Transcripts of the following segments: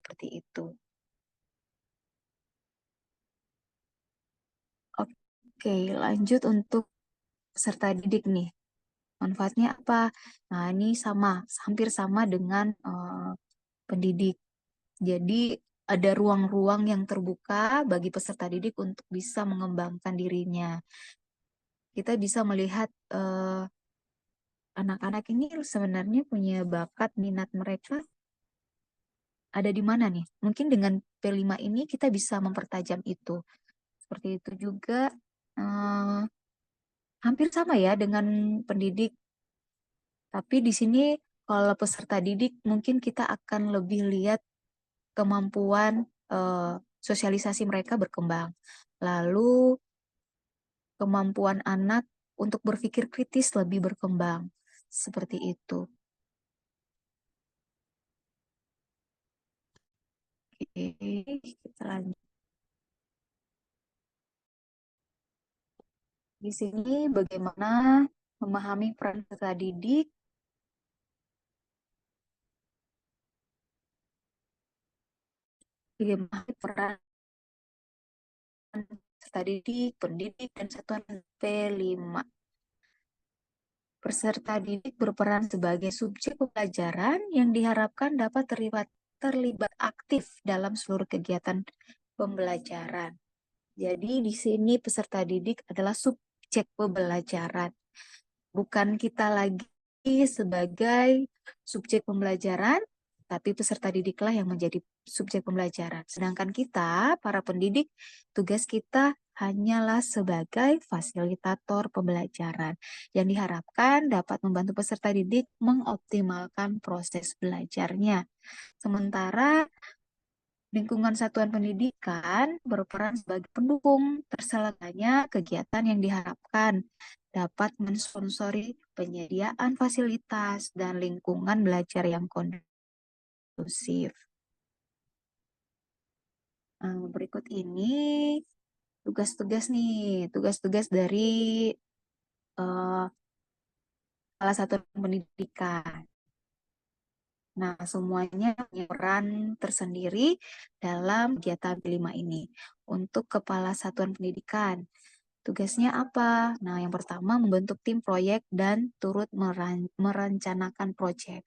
seperti itu. Oke, lanjut untuk peserta didik nih. Manfaatnya apa? Nah, ini hampir sama dengan pendidik. Jadi ada ruang-ruang yang terbuka bagi peserta didik untuk bisa mengembangkan dirinya. Kita bisa melihat anak-anak ini sebenarnya punya bakat, minat mereka ada di mana nih. Mungkin dengan P5 ini kita bisa mempertajam itu. Seperti itu juga eh, hampir sama ya dengan pendidik. Tapi di sini kalau peserta didik mungkin kita akan lebih lihat kemampuan sosialisasi mereka berkembang. Lalu kemampuan anak untuk berpikir kritis lebih berkembang. Seperti itu. Oke, kita lanjut. Di sini bagaimana memahami peran peserta didik, bagaimana peran peserta didik, pendidik, dan satuan P5. Peserta didik berperan sebagai subjek pembelajaran yang diharapkan dapat terlibat aktif dalam seluruh kegiatan pembelajaran. Jadi di sini peserta didik adalah subjek pembelajaran. Bukan kita lagi sebagai subjek pembelajaran, tapi peserta didiklah yang menjadi subjek pembelajaran. Sedangkan kita, para pendidik, tugas kita hanyalah sebagai fasilitator pembelajaran yang diharapkan dapat membantu peserta didik mengoptimalkan proses belajarnya. Sementara lingkungan satuan pendidikan berperan sebagai pendukung terselenggaranya kegiatan yang diharapkan dapat mensponsori penyediaan fasilitas dan lingkungan belajar yang kondusif. Berikut ini tugas-tugas dari salah satu pendidikan. Nah, semuanya punya peran tersendiri dalam kegiatan P5 ini. Untuk kepala satuan pendidikan, tugasnya apa? Nah, yang pertama membentuk tim proyek dan turut merencanakan proyek.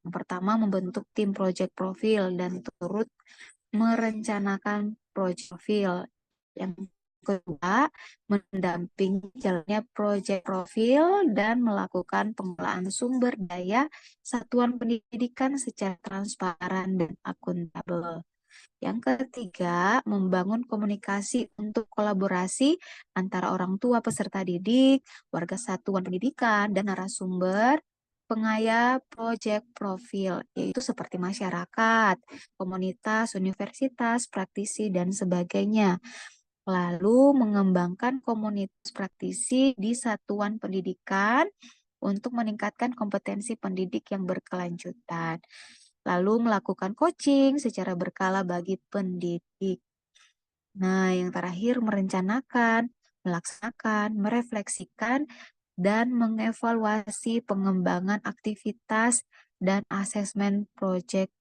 Yang pertama membentuk tim proyek profil dan turut merencanakan proyek profil. Yang kedua, mendampingi jalannya proyek profil dan melakukan pengelolaan sumber daya satuan pendidikan secara transparan dan akuntabel. Yang ketiga, membangun komunikasi untuk kolaborasi antara orang tua peserta didik, warga satuan pendidikan, dan narasumber pengaya proyek profil, yaitu seperti masyarakat, komunitas, universitas, praktisi, dan sebagainya. Lalu mengembangkan komunitas praktisi di satuan pendidikan untuk meningkatkan kompetensi pendidik yang berkelanjutan. Lalu melakukan coaching secara berkala bagi pendidik. Nah, yang terakhir merencanakan, melaksanakan, merefleksikan, dan mengevaluasi pengembangan aktivitas dan asesmen proyek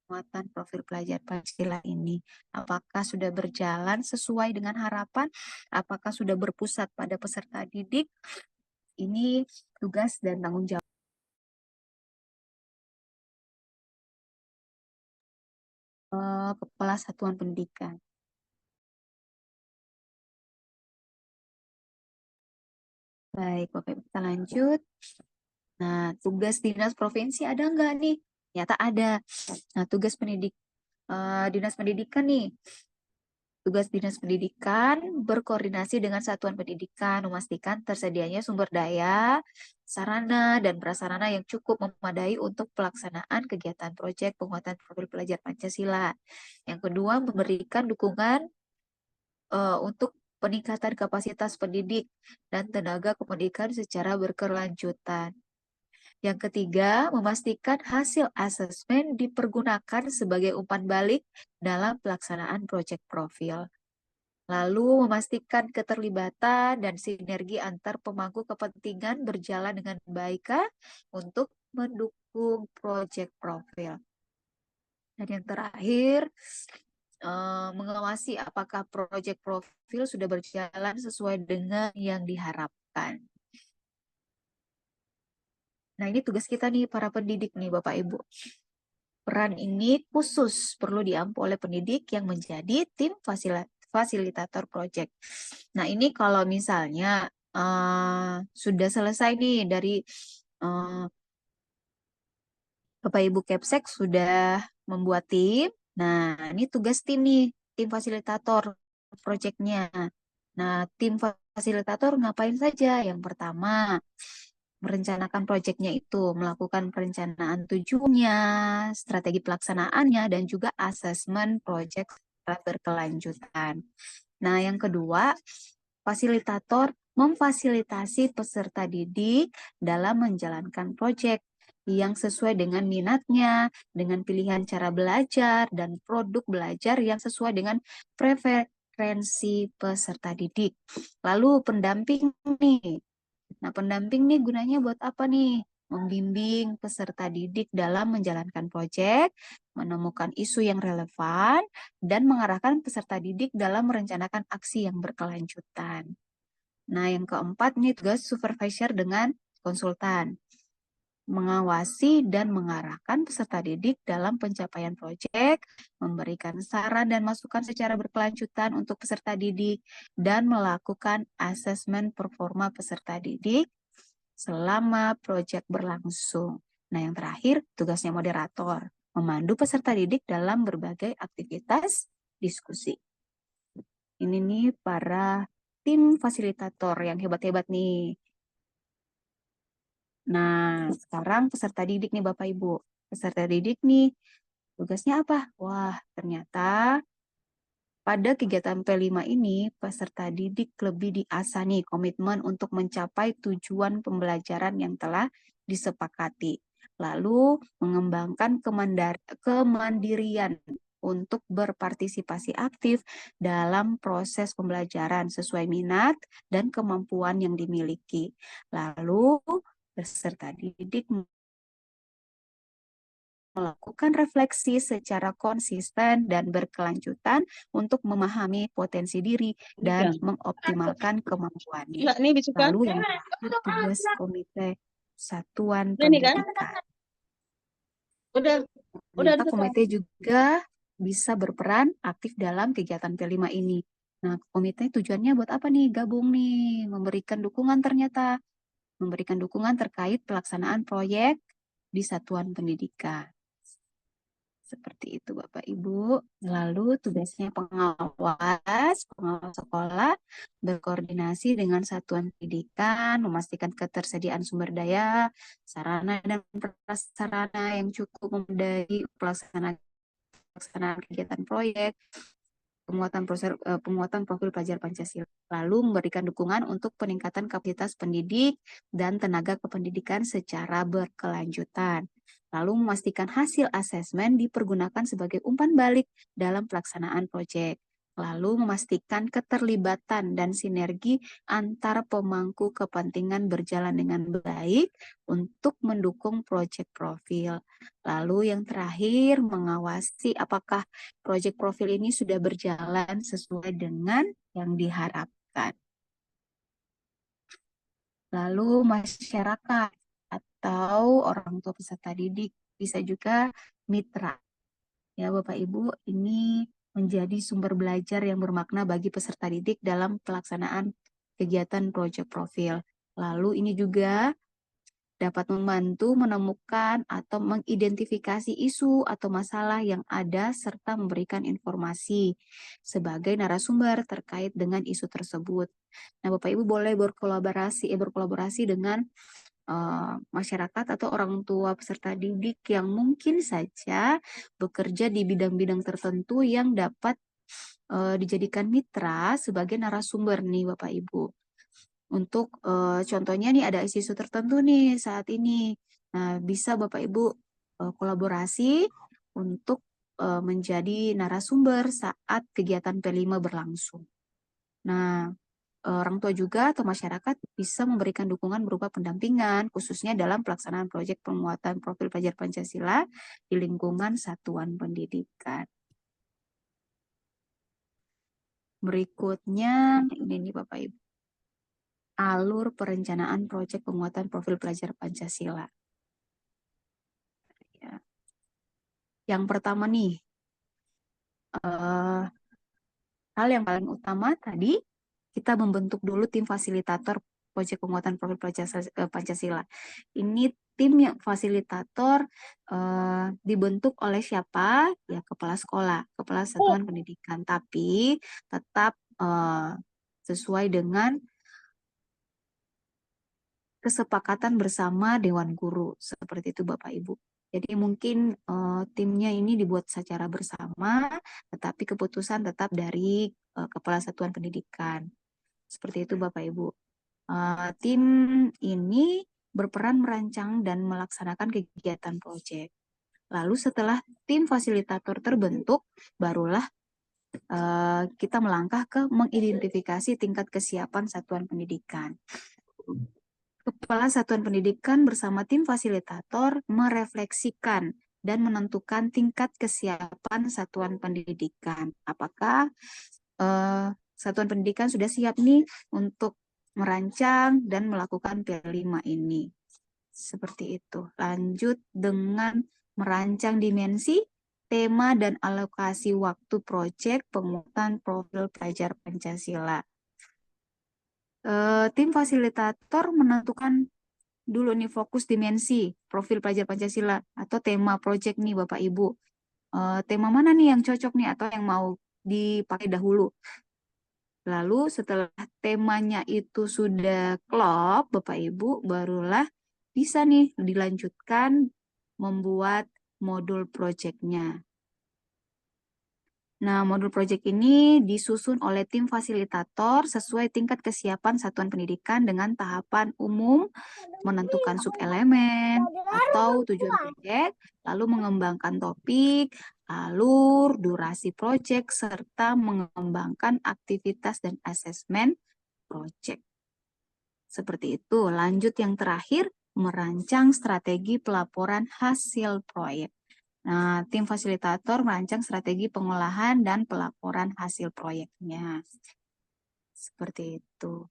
penguatan profil pelajar Pancasila ini. Apakah sudah berjalan sesuai dengan harapan? Apakah sudah berpusat pada peserta didik? Ini tugas dan tanggung jawab kepala satuan pendidikan. Baik, Bapak Ibu, kita lanjut. Nah, tugas dinas provinsi ada nggak nih? Ternyata ada. Nah, dinas pendidikan nih. Tugas dinas pendidikan berkoordinasi dengan satuan pendidikan, memastikan tersedianya sumber daya, sarana, dan prasarana yang cukup memadai untuk pelaksanaan kegiatan proyek penguatan profil pelajar Pancasila. Yang kedua, memberikan dukungan untuk peningkatan kapasitas pendidik dan tenaga pendidikan secara berkelanjutan. Yang ketiga, memastikan hasil asesmen dipergunakan sebagai umpan balik dalam pelaksanaan proyek profil. Lalu memastikan keterlibatan dan sinergi antar pemangku kepentingan berjalan dengan baik untuk mendukung proyek profil. Dan yang terakhir, mengawasi apakah proyek profil sudah berjalan sesuai dengan yang diharapkan. Nah, ini tugas kita nih para pendidik nih Bapak Ibu. Peran ini khusus perlu diampu oleh pendidik yang menjadi tim fasilitator proyek. Nah, ini kalau misalnya sudah selesai nih dari Bapak Ibu Kepsek sudah membuat tim. Nah, ini tugas tim nih, tim fasilitator proyeknya. Nah, tim fasilitator ngapain saja? Yang pertama, merencanakan proyeknya itu, melakukan perencanaan tujuannya, strategi pelaksanaannya, dan juga asesmen proyek secara berkelanjutan. Nah, yang kedua, fasilitator memfasilitasi peserta didik dalam menjalankan proyek yang sesuai dengan minatnya, dengan pilihan cara belajar, dan produk belajar yang sesuai dengan preferensi peserta didik. Lalu pendamping nih. Nah, pendamping nih gunanya buat apa nih? Membimbing peserta didik dalam menjalankan proyek, menemukan isu yang relevan, dan mengarahkan peserta didik dalam merencanakan aksi yang berkelanjutan. Nah, yang keempat nih tugas supervisor dengan konsultan. Mengawasi dan mengarahkan peserta didik dalam pencapaian proyek, memberikan saran dan masukan secara berkelanjutan untuk peserta didik, dan melakukan asesmen performa peserta didik selama proyek berlangsung. Nah, yang terakhir, tugasnya moderator, memandu peserta didik dalam berbagai aktivitas diskusi. Ini nih para tim fasilitator yang hebat-hebat nih. Nah, sekarang peserta didik nih Bapak Ibu. Peserta didik nih, tugasnya apa? Wah, ternyata pada kegiatan P5 ini, peserta didik lebih diasah nih komitmen untuk mencapai tujuan pembelajaran yang telah disepakati. Lalu mengembangkan kemandirian untuk berpartisipasi aktif dalam proses pembelajaran sesuai minat dan kemampuan yang dimiliki. Lalu peserta didik melakukan refleksi secara konsisten dan berkelanjutan untuk memahami potensi diri dan mengoptimalkan kemampuannya. Lalu yang terakhir tugas komite satuan pendidikan. Ternyata komite juga bisa berperan aktif dalam kegiatan P5 ini. Nah, komite tujuannya buat apa nih? Gabung nih, memberikan dukungan ternyata. Memberikan dukungan terkait pelaksanaan proyek di satuan pendidikan. Seperti itu Bapak Ibu. Lalu tugasnya pengawas sekolah berkoordinasi dengan satuan pendidikan, memastikan ketersediaan sumber daya, sarana dan prasarana yang cukup memadai pelaksanaan kegiatan proyek, penguatan profil pelajar Pancasila. Lalu memberikan dukungan untuk peningkatan kapasitas pendidik dan tenaga kependidikan secara berkelanjutan. Lalu memastikan hasil asesmen dipergunakan sebagai umpan balik dalam pelaksanaan proyek. Lalu memastikan keterlibatan dan sinergi antar pemangku kepentingan berjalan dengan baik untuk mendukung proyek profil. Lalu yang terakhir, mengawasi apakah proyek profil ini sudah berjalan sesuai dengan yang diharapkan. Lalu masyarakat atau orang tua peserta didik bisa juga mitra. Ya Bapak Ibu, ini menjadi sumber belajar yang bermakna bagi peserta didik dalam pelaksanaan kegiatan proyek profil. Lalu ini juga dapat membantu menemukan atau mengidentifikasi isu atau masalah yang ada serta memberikan informasi sebagai narasumber terkait dengan isu tersebut. Nah, Bapak Ibu boleh berkolaborasi dengan masyarakat atau orang tua peserta didik yang mungkin saja bekerja di bidang-bidang tertentu yang dapat dijadikan mitra sebagai narasumber nih Bapak Ibu. Untuk contohnya nih ada isu-isu tertentu nih saat ini. Nah, bisa Bapak Ibu kolaborasi untuk menjadi narasumber saat kegiatan P5 berlangsung. Nah, orang tua juga atau masyarakat bisa memberikan dukungan berupa pendampingan, khususnya dalam pelaksanaan proyek penguatan profil pelajar Pancasila di lingkungan satuan pendidikan. Berikutnya, ini nih Bapak Ibu, alur perencanaan proyek penguatan profil pelajar Pancasila. Ya. Yang pertama nih, hal yang paling utama tadi, kita membentuk dulu tim fasilitator proyek penguatan profil Pancasila. Ini tim yang fasilitator dibentuk oleh siapa? Ya, kepala sekolah, kepala satuan pendidikan. Tapi tetap sesuai dengan kesepakatan bersama Dewan Guru. Seperti itu Bapak Ibu. Jadi mungkin timnya ini dibuat secara bersama, tetapi keputusan tetap dari Kepala Satuan Pendidikan. Seperti itu Bapak Ibu. Tim ini berperan merancang dan melaksanakan kegiatan proyek. Lalu setelah tim fasilitator terbentuk, barulah kita melangkah ke mengidentifikasi tingkat kesiapan satuan pendidikan. Kepala Satuan Pendidikan bersama tim fasilitator merefleksikan dan menentukan tingkat kesiapan satuan pendidikan. Apakah satuan pendidikan sudah siap nih untuk merancang dan melakukan P5 ini. Seperti itu. Lanjut dengan merancang dimensi, tema, dan alokasi waktu proyek penguatan profil pelajar Pancasila. Tim fasilitator menentukan dulu nih fokus dimensi profil pelajar Pancasila atau tema proyek nih Bapak Ibu. Tema mana nih yang cocok nih atau yang mau dipakai dahulu. Lalu setelah temanya itu sudah klop Bapak Ibu, barulah bisa nih dilanjutkan membuat modul proyeknya. Nah, modul proyek ini disusun oleh tim fasilitator sesuai tingkat kesiapan satuan pendidikan dengan tahapan umum, menentukan subelemen atau tujuan proyek, lalu mengembangkan topik, alur, durasi proyek, serta mengembangkan aktivitas dan asesmen proyek. Seperti itu. Lanjut yang terakhir, merancang strategi pelaporan hasil proyek. Nah, tim fasilitator merancang strategi pengolahan dan pelaporan hasil proyeknya. Seperti itu.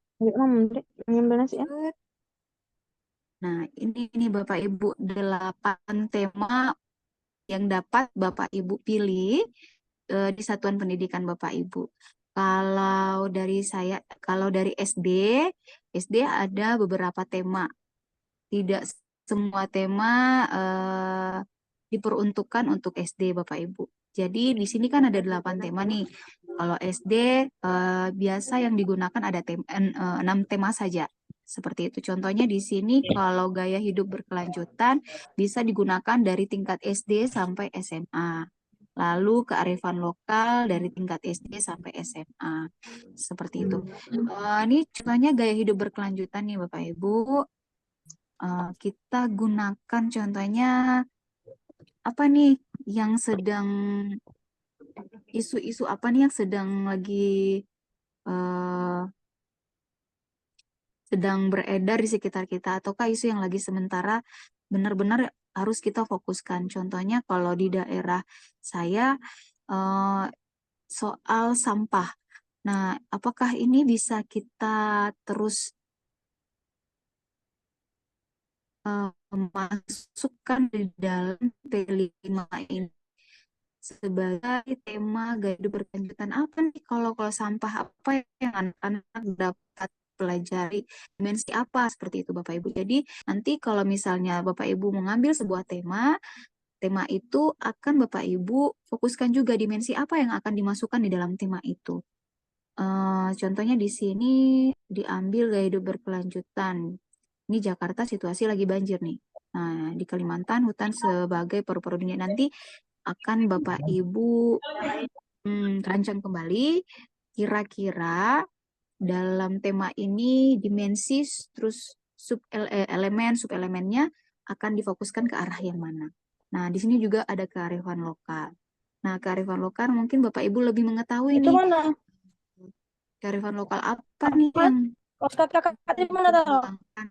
Nah, ini Bapak Ibu 8 tema yang dapat Bapak Ibu pilih di satuan pendidikan Bapak Ibu. Kalau dari SD ada beberapa tema. Tidak semua tema diperuntukkan untuk SD Bapak Ibu. Jadi di sini kan ada 8 tema nih. Kalau SD biasa yang digunakan ada 6 tema saja. Seperti itu. Contohnya di sini kalau gaya hidup berkelanjutan bisa digunakan dari tingkat SD sampai SMA. Lalu kearifan lokal dari tingkat SD sampai SMA. Seperti itu. Ini contohnya gaya hidup berkelanjutan nih Bapak Ibu. Kita gunakan contohnya apa nih yang sedang isu-isu apa nih yang sedang beredar di sekitar kita ataukah isu yang lagi sementara benar-benar harus kita fokuskan. Contohnya kalau di daerah saya soal sampah. Nah, apakah ini bisa kita terus masukkan di dalam P5 ini sebagai tema gaya hidup berkelanjutan apa nih kalau sampah apa yang anak-anak dapat pelajari dimensi apa seperti itu Bapak Ibu. Jadi nanti kalau misalnya Bapak Ibu mengambil sebuah tema itu akan Bapak Ibu fokuskan juga dimensi apa yang akan dimasukkan di dalam tema itu. Contohnya di sini diambil gaya hidup berkelanjutan. Ini Jakarta situasi lagi banjir nih. Nah, di Kalimantan hutan sebagai paru-paru dunia nanti akan Bapak Ibu rancang kembali kira-kira dalam tema ini dimensi terus sub-elemennya akan difokuskan ke arah yang mana. Nah, di sini juga ada kearifan lokal. Nah, kearifan lokal mungkin Bapak Ibu lebih mengetahui Itu nih. mana? Kearifan lokal apa nih Apa? yang Kaos kaki kakak di mana taruh? dikembangkan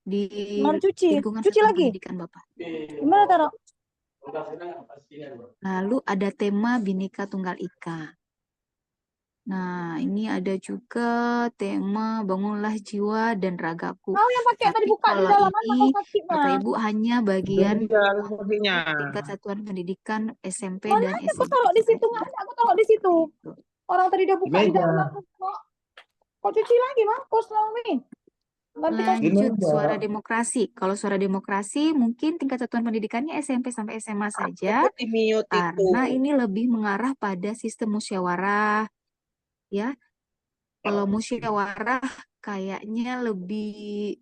di Mana cuci? lingkungan Cuci satuan lagi? pendidikan Bapak? Di mana taruh? Lalu ada tema Bhinneka Tunggal Ika. Nah, ini ada juga tema Bangunlah Jiwa dan Ragaku. Kau yang pakai tadi Tapi buka di kalau dalam mana ini kaos kaki Bapak mah? Ibu hanya bagian Sepertinya. tingkat satuan pendidikan SMP Mana dan ada aku SMP taruh di situ? Nggak saja. ada aku taruh di situ. Itu. Orang tadi udah Di buka di meja. dalam aku kok. Kok cuci lagi mampus Naomi? Ganti kaos. Di Lanjut, meja. suara demokrasi. Kalau suara demokrasi mungkin tingkat satuan pendidikannya SMP sampai SMA saja, Aku di mute itu. karena ini lebih mengarah pada sistem musyawarah, ya. Kalau musyawarah kayaknya lebih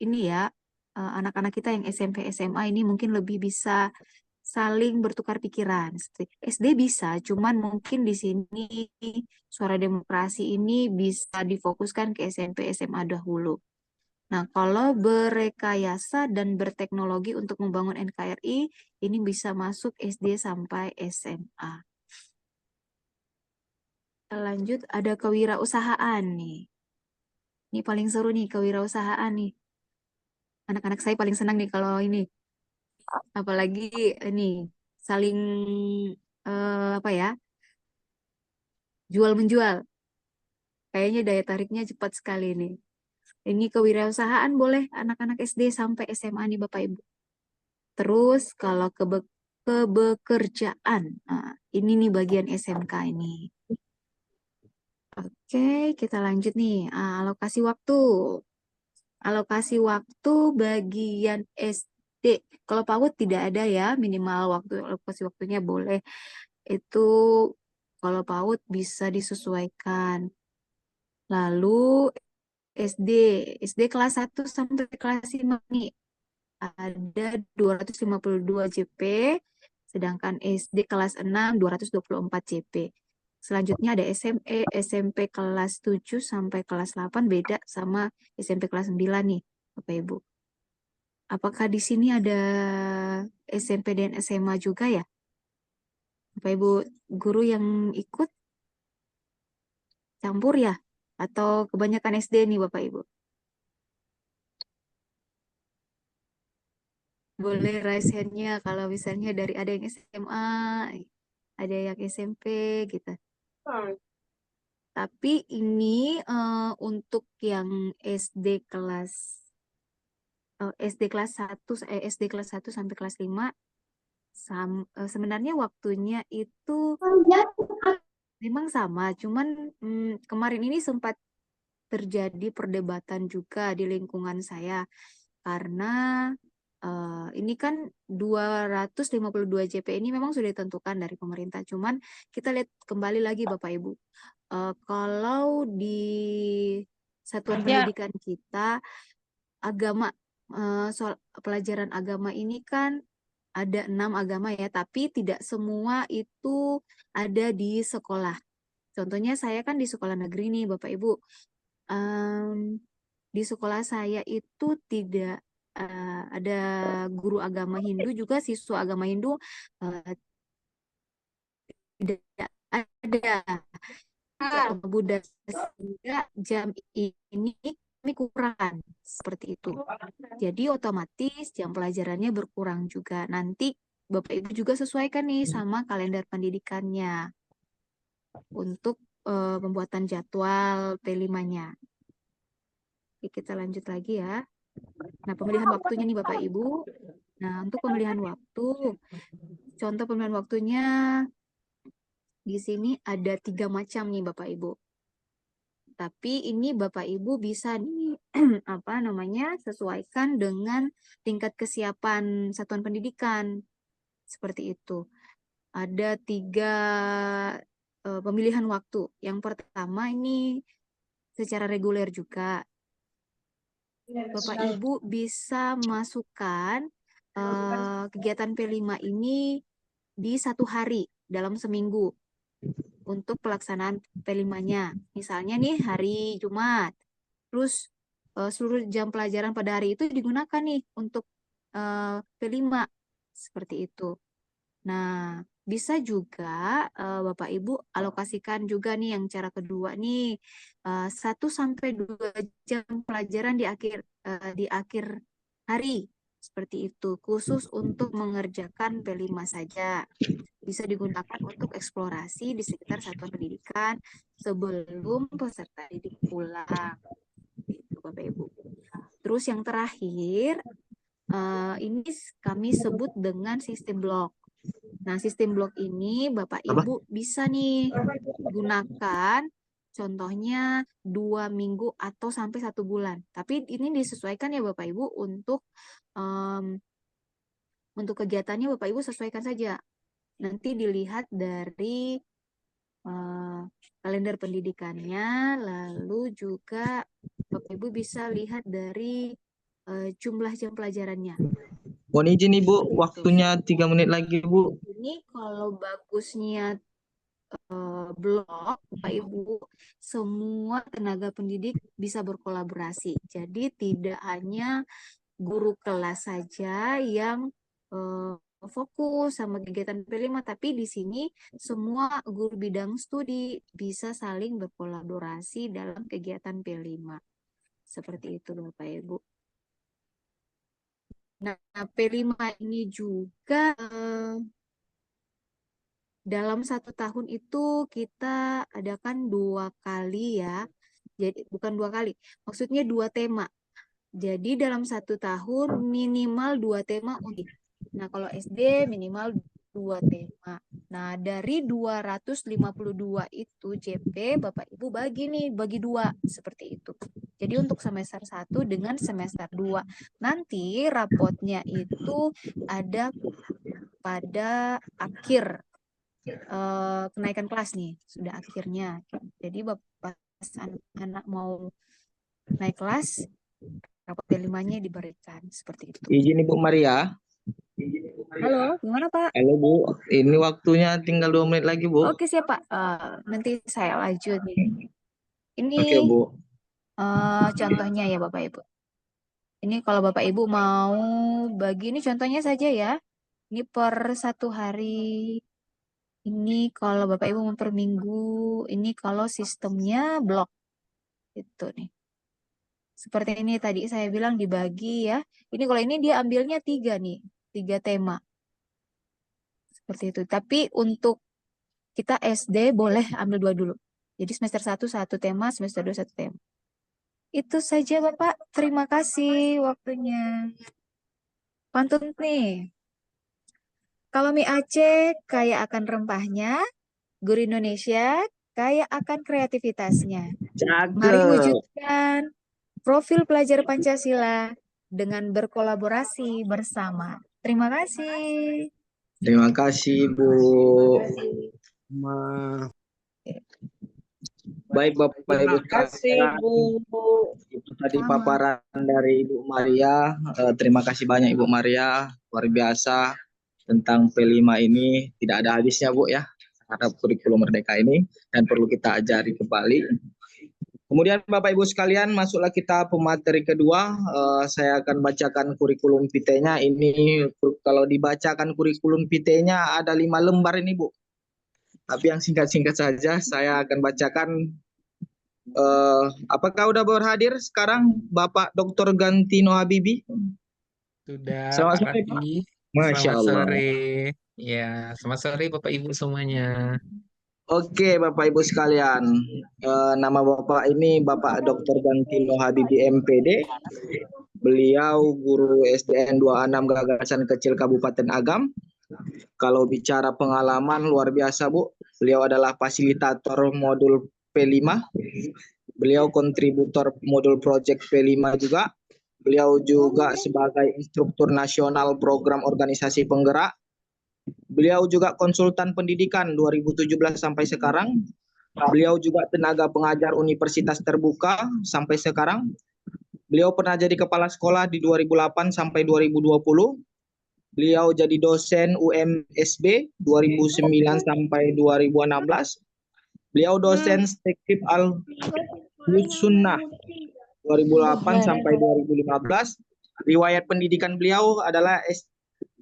ini ya, anak-anak kita yang SMP SMA ini mungkin lebih bisa saling bertukar pikiran. SD bisa, cuman mungkin di sini suara demokrasi ini bisa difokuskan ke SMP SMA dahulu. Nah, kalau berekayasa dan berteknologi untuk membangun NKRI, ini bisa masuk SD sampai SMA. Kita lanjut, ada kewirausahaan nih. Ini paling seru nih, kewirausahaan nih. Anak-anak saya paling senang nih kalau ini. Apalagi ini, saling, apa ya, jual-menjual. Kayaknya daya tariknya cepat sekali nih. Ini kewirausahaan boleh anak-anak SD sampai SMA nih Bapak Ibu. Terus kalau kebekerjaan, nah, ini nih bagian SMK ini. Oke, kita lanjut nih. Alokasi waktu. Alokasi waktu bagian SD. Kalau PAUD tidak ada ya, minimal waktu alokasi waktunya boleh. Itu kalau PAUD bisa disesuaikan. Lalu SD, SD kelas 1 sampai kelas 5 nih ada 252 JP, sedangkan SD kelas 6 224 JP. Selanjutnya ada SME, SMP kelas 7 sampai kelas 8 beda sama SMP kelas 9 nih, Bapak Ibu. Apakah di sini ada SMP dan SMA juga ya? Bapak Ibu guru yang ikut campur ya? Atau kebanyakan SD nih Bapak Ibu? Boleh raise hand-nya kalau misalnya dari ada yang SMA, ada yang SMP gitu. Tapi ini untuk yang SD kelas SD kelas 1 sampai kelas 5 sebenarnya waktunya itu memang sama, cuman kemarin ini sempat terjadi perdebatan juga di lingkungan saya karena ini kan 252 JP ini memang sudah ditentukan dari pemerintah. Cuman kita lihat kembali lagi Bapak Ibu. Kalau di satuan Ya. pendidikan kita agama soal pelajaran agama ini kan ada 6 agama ya, tapi tidak semua itu ada di sekolah. Contohnya saya kan di sekolah negeri nih Bapak Ibu. Em, di sekolah saya itu tidak ada guru agama Hindu juga siswa agama Hindu eh, tidak ada Buddha sehingga jam ini kami kurang seperti itu. Jadi otomatis jam pelajarannya berkurang juga. Nanti Bapak Ibu juga sesuaikan nih sama kalender pendidikannya untuk pembuatan jadwal P5-nya. Oke, kita lanjut lagi ya. Nah, pemilihan waktunya nih Bapak Ibu. Nah, untuk pemilihan waktu, contoh pemilihan waktunya di sini ada 3 macam nih Bapak Ibu. Tapi ini Bapak Ibu bisa nih apa namanya sesuaikan dengan tingkat kesiapan satuan pendidikan seperti itu. Ada 3 pemilihan waktu. Yang pertama ini secara reguler juga. Bapak Ibu bisa masukkan kegiatan P5 ini di 1 hari dalam seminggu untuk pelaksanaan P5-nya. Misalnya nih hari Jumat, terus seluruh jam pelajaran pada hari itu digunakan nih untuk P5 seperti itu. Nah, bisa juga Bapak Ibu alokasikan juga nih yang cara kedua nih 1 sampai 2 jam pelajaran di akhir hari seperti itu khusus untuk mengerjakan P5 saja. Bisa digunakan untuk eksplorasi di sekitar satuan pendidikan sebelum peserta didik pulang. Itu Bapak Ibu. Terus yang terakhir ini kami sebut dengan sistem blok. Nah, sistem blok ini Bapak Ibu bisa nih gunakan contohnya 2 minggu atau sampai 1 bulan. Tapi ini disesuaikan ya Bapak Ibu untuk kegiatannya Bapak Ibu sesuaikan saja. Nanti dilihat dari kalender pendidikannya, lalu juga Bapak Ibu bisa lihat dari jumlah jam pelajarannya. Mohon izin Ibu, waktunya 3 menit lagi Bu. Ini kalau bagusnya blog, Bapak Ibu, semua tenaga pendidik bisa berkolaborasi. Jadi tidak hanya guru kelas saja yang fokus sama kegiatan P5, tapi di sini semua guru bidang studi bisa saling berkolaborasi dalam kegiatan P5. Seperti itu Bapak Ibu. Nah, P5 ini juga dalam 1 tahun itu kita adakan 2 kali ya. Jadi bukan 2 kali, maksudnya 2 tema. Jadi dalam 1 tahun minimal 2 tema unik. Nah kalau SD minimal 2 tema. Nah dari 252 itu JP Bapak Ibu bagi 2 seperti itu. Jadi untuk semester 1 dengan semester 2 nanti rapotnya itu ada pada akhir kenaikan kelas nih, sudah akhirnya. Jadi Bapak anak mau naik kelas, rapot P5-nya diberikan seperti itu. Izin Ibu Maria. Halo, gimana Pak? Halo Bu, ini waktunya tinggal 2 menit lagi Bu. Oke siap Pak, nanti saya lanjut nih. Ini Oke Bu. contohnya ya Bapak Ibu. Ini kalau Bapak Ibu mau bagi ini contohnya saja ya. Ini per 1 hari. Ini kalau Bapak Ibu mau per minggu. Ini kalau sistemnya blok. Itu nih. Seperti ini tadi saya bilang dibagi ya. Ini kalau ini dia ambilnya 3 nih. 3 tema. Seperti itu. Tapi untuk kita SD boleh ambil 2 dulu. Jadi semester 1 1 tema, semester 2 1 tema. Itu saja Bapak. Terima kasih waktunya. Pantun nih. Kalau mie Aceh kaya akan rempahnya, guru Indonesia kaya akan kreativitasnya. Mari Cakep. wujudkan profil pelajar Pancasila dengan berkolaborasi bersama. Terima kasih. Terima kasih Bu. Baik Bapak Ibu Terima kasih sekalian, Bu. itu tadi Sama. paparan dari Ibu Maria. Terima kasih banyak Ibu Maria, luar biasa tentang P5 ini, tidak ada habisnya Bu ya, terhadap kurikulum Merdeka ini dan perlu kita ajari kembali. Kemudian Bapak Ibu sekalian, masuklah kita pemateri kedua. Saya akan bacakan kurikulum vitae-nya. Ini kalau dibacakan kurikulum vitae-nya ada 5 lembar ini Bu. Tapi yang singkat-singkat saja saya akan bacakan. Apakah udah berhadir sekarang Bapak Dr. Gantino Habibi? Sudah, Selamat Pak sore, Pak. Raffi. Masya Selamat Allah. sore. Ya, selamat sore Bapak Ibu semuanya. Oke, Bapak Ibu sekalian. Nama Bapak ini Bapak Dr. Gantino Habibi MPD. Beliau guru SDN 26 Gagasan Kecil Kabupaten Agam. Kalau bicara pengalaman luar biasa Bu. Beliau adalah fasilitator modul P5. Beliau kontributor modul project P5 juga. Beliau juga sebagai instruktur nasional program organisasi penggerak. Beliau juga konsultan pendidikan 2017 sampai sekarang. Beliau juga tenaga pengajar Universitas Terbuka sampai sekarang. Beliau pernah jadi kepala sekolah di 2008 sampai 2020. Beliau jadi dosen UMSB 2009 sampai 2016. Beliau dosen Stekif Al-Sunnah 2008 sampai 2015. Riwayat pendidikan beliau adalah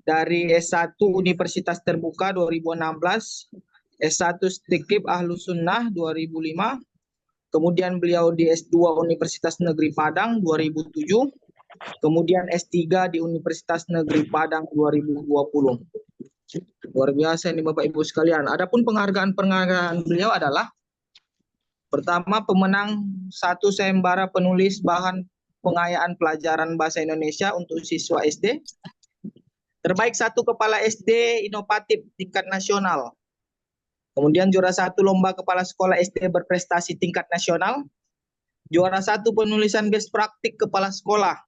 dari S1 Universitas Terbuka 2016, S1 Stikib Ahlus Sunnah 2005, kemudian beliau di S2 Universitas Negeri Padang 2007, kemudian S3 di Universitas Negeri Padang 2020. Luar biasa ini Bapak Ibu sekalian. Adapun penghargaan-penghargaan beliau adalah pertama, pemenang satu sayembara penulis bahan pengayaan pelajaran bahasa Indonesia untuk siswa SD. Terbaik satu kepala SD inovatif tingkat nasional. Kemudian juara satu lomba kepala sekolah SD berprestasi tingkat nasional. Juara satu penulisan best praktik kepala sekolah.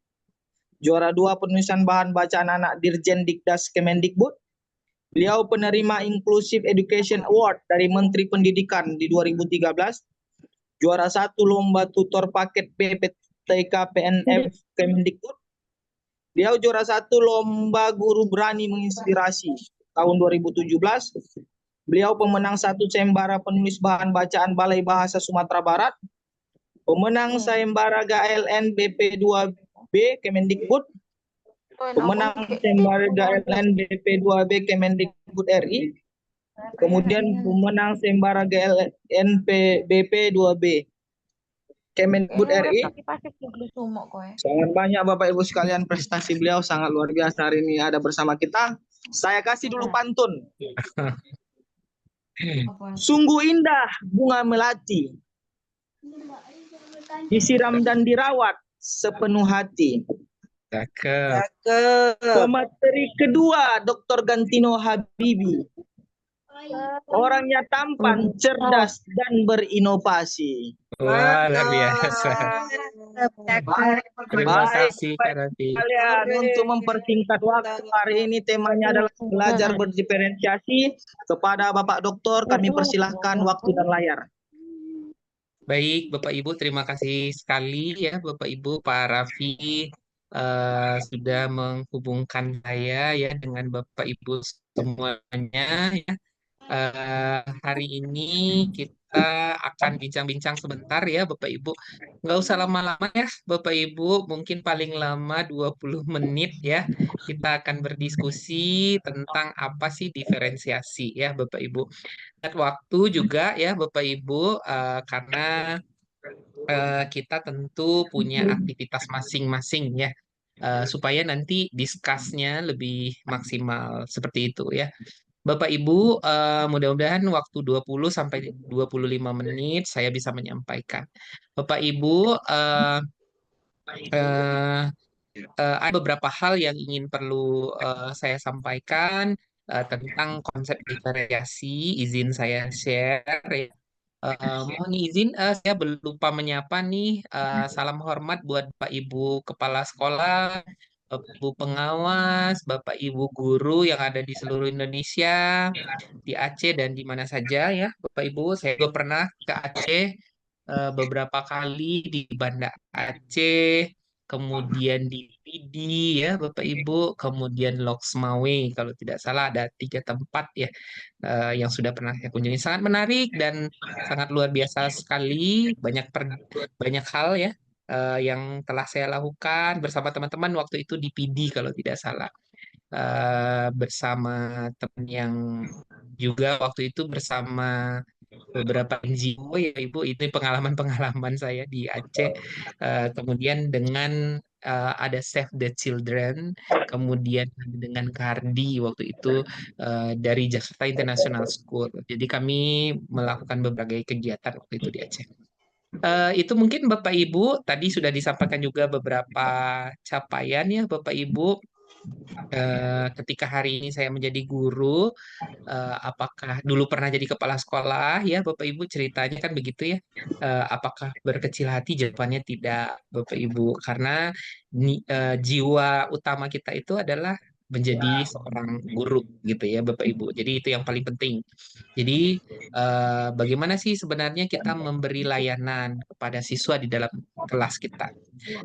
Juara dua penulisan bahan bacaan anak Dirjen Dikdas Kemendikbud. Beliau penerima Inclusive Education Award dari Menteri Pendidikan di 2013. Juara satu lomba tutor paket PPTK PNF Kemendikbud. Beliau juara satu lomba guru berani menginspirasi tahun 2017. Beliau pemenang satu sayembara penulis bahan bacaan Balai Bahasa Sumatera Barat. Pemenang sayembara GLN BP2B Kemendikbud. Pemenang sayembara GLN BP2B Kemendikbud RI. Kemudian pemenang sayembara GLN BP2B Kemendikbud RI. Sangat banyak Bapak Ibu sekalian, prestasi beliau sangat luar biasa hari ini ada bersama kita. Saya kasih dulu pantun. Sungguh indah bunga melati, disiram dan dirawat sepenuh hati. Cakep. Pemateri kedua Dr. Gantino Habibie. Orangnya tampan, cerdas, dan berinovasi. Wah, luar biasa. Terima kasih Kak Raffi. Kalian untuk mempersingkat waktu hari ini temanya adalah belajar berdiferensiasi. Kepada Bapak Doktor kami persilahkan waktu dan layar. Baik, Bapak Ibu, terima kasih sekali ya Bapak Ibu, Pak Raffi sudah menghubungkan saya ya dengan Bapak Ibu semuanya ya. Hari ini kita akan bincang-bincang sebentar ya Bapak Ibu. Nggak usah lama-lama ya Bapak Ibu, mungkin paling lama 20 menit ya. Kita akan berdiskusi tentang apa sih diferensiasi ya Bapak Ibu. Lihat waktu juga ya Bapak Ibu, karena kita tentu punya aktivitas masing-masing ya. Supaya nanti diskusnya lebih maksimal seperti itu ya. Bapak Ibu, mudah-mudahan waktu 20 sampai 25 menit saya bisa menyampaikan. Bapak Ibu, eh, ada beberapa hal yang ingin perlu saya sampaikan tentang konsep diferensiasi. Izin saya share ya. Mohon izin, saya belum lupa menyapa nih. Salam hormat buat Bapak Ibu Kepala Sekolah, Bapak Ibu Pengawas, Bapak Ibu Guru yang ada di seluruh Indonesia, di Aceh dan di mana saja ya, Bapak Ibu. Saya juga pernah ke Aceh beberapa kali di Banda Aceh, kemudian di Pidi ya Bapak Ibu, kemudian Loksmawe kalau tidak salah ada 3 tempat ya yang sudah pernah saya kunjungi. Sangat menarik dan sangat luar biasa sekali, banyak hal ya yang telah saya lakukan bersama teman-teman waktu itu di PD kalau tidak salah. Bersama teman yang juga waktu itu bersama beberapa NGO ya Ibu, itu pengalaman-pengalaman saya di Aceh. Kemudian dengan ada Save the Children, kemudian dengan Kardi waktu itu dari Jakarta International School. Jadi kami melakukan berbagai kegiatan waktu itu di Aceh. Itu mungkin Bapak Ibu tadi sudah disampaikan juga beberapa capaian ya Bapak Ibu. Ketika hari ini saya menjadi guru, apakah dulu pernah jadi kepala sekolah ya Bapak Ibu, ceritanya kan begitu ya. Apakah berkecil hati? Jawabannya tidak Bapak Ibu, karena jiwa utama kita itu adalah menjadi seorang guru gitu ya Bapak Ibu. Jadi itu yang paling penting. Jadi bagaimana sih sebenarnya kita memberi layanan kepada siswa di dalam kelas kita.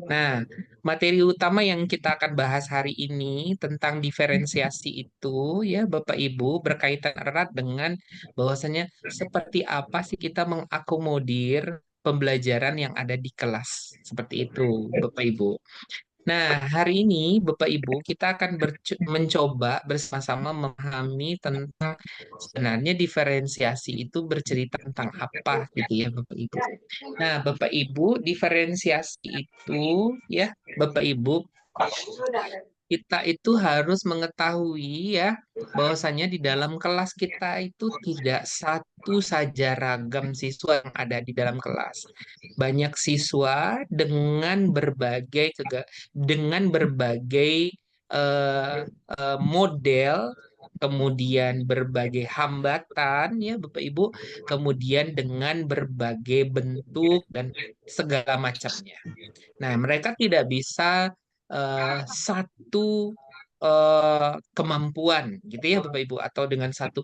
Nah, materi utama yang kita akan bahas hari ini tentang diferensiasi itu ya Bapak Ibu berkaitan erat dengan bahwasanya seperti apa sih kita mengakomodir pembelajaran yang ada di kelas. Seperti itu Bapak Ibu. Nah, hari ini Bapak Ibu kita akan mencoba bersama-sama memahami tentang sebenarnya diferensiasi itu bercerita tentang apa gitu ya Bapak Ibu. Nah, Bapak Ibu, diferensiasi itu ya Bapak Ibu, kita itu harus mengetahui ya bahwasanya di dalam kelas kita itu tidak satu saja ragam siswa yang ada di dalam kelas. Banyak siswa dengan berbagai model, kemudian berbagai hambatan ya Bapak Ibu, kemudian dengan berbagai bentuk dan segala macamnya. Nah, mereka tidak bisa satu kemampuan gitu ya Bapak Ibu, atau dengan satu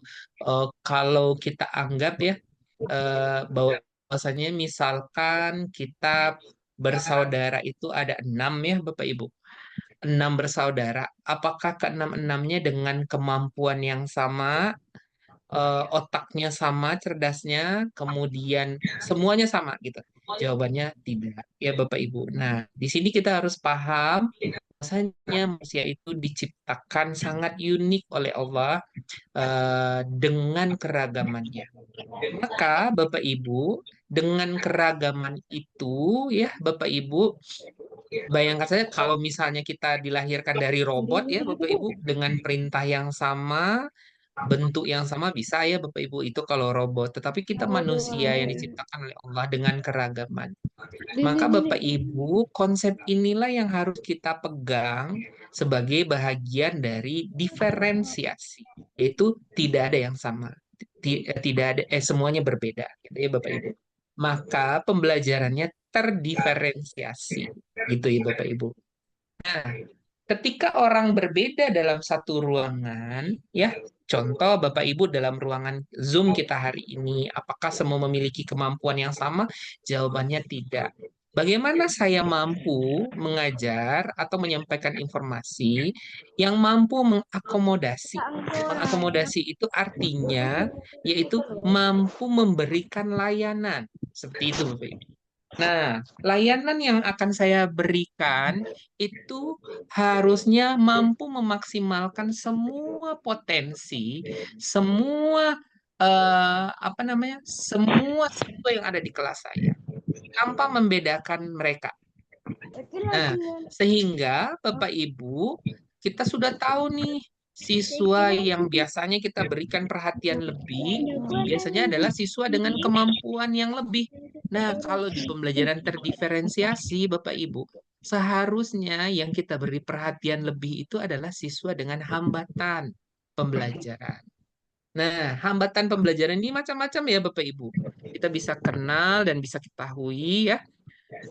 kalau kita anggap ya bahwasanya misalkan kita bersaudara itu ada 6 ya Bapak Ibu. 6 bersaudara. Apakah keenam-enamnya dengan kemampuan yang sama, otaknya sama, cerdasnya, kemudian semuanya sama gitu? Jawabannya tidak, ya Bapak Ibu. Nah, di sini kita harus paham bahwasanya manusia itu diciptakan sangat unik oleh Allah dengan keragamannya. Maka Bapak Ibu, dengan keragaman itu ya Bapak Ibu, bayangkan saja kalau misalnya kita dilahirkan dari robot ya Bapak Ibu, dengan perintah yang sama, bentuk yang sama bisa ya Bapak Ibu, itu kalau robot. Tetapi kita manusia yang diciptakan oleh Allah dengan keragaman. Maka Bapak Ibu, konsep inilah yang harus kita pegang sebagai bahagian dari diferensiasi, yaitu tidak ada yang sama, tidak ada, semuanya berbeda, gitu ya Bapak Ibu. Maka pembelajarannya terdiferensiasi, gitu ya Bapak Ibu. Nah, ketika orang berbeda dalam satu ruangan, ya, contoh Bapak Ibu dalam ruangan Zoom kita hari ini, apakah semua memiliki kemampuan yang sama? Jawabannya tidak. Bagaimana saya mampu mengajar atau menyampaikan informasi yang mampu mengakomodasi? Mengakomodasi itu artinya yaitu mampu memberikan layanan. Seperti itu, Bapak Ibu. Nah, layanan yang akan saya berikan itu harusnya mampu memaksimalkan semua potensi, semua semua siswa yang ada di kelas saya tanpa membedakan mereka. Nah, sehingga Bapak Ibu, kita sudah tahu nih, siswa yang biasanya kita berikan perhatian lebih, biasanya adalah siswa dengan kemampuan yang lebih. Nah, kalau di pembelajaran terdiferensiasi, Bapak Ibu, seharusnya yang kita beri perhatian lebih itu adalah siswa dengan hambatan pembelajaran. Nah, hambatan pembelajaran ini macam-macam ya Bapak Ibu. Kita bisa kenal dan bisa ketahui ya.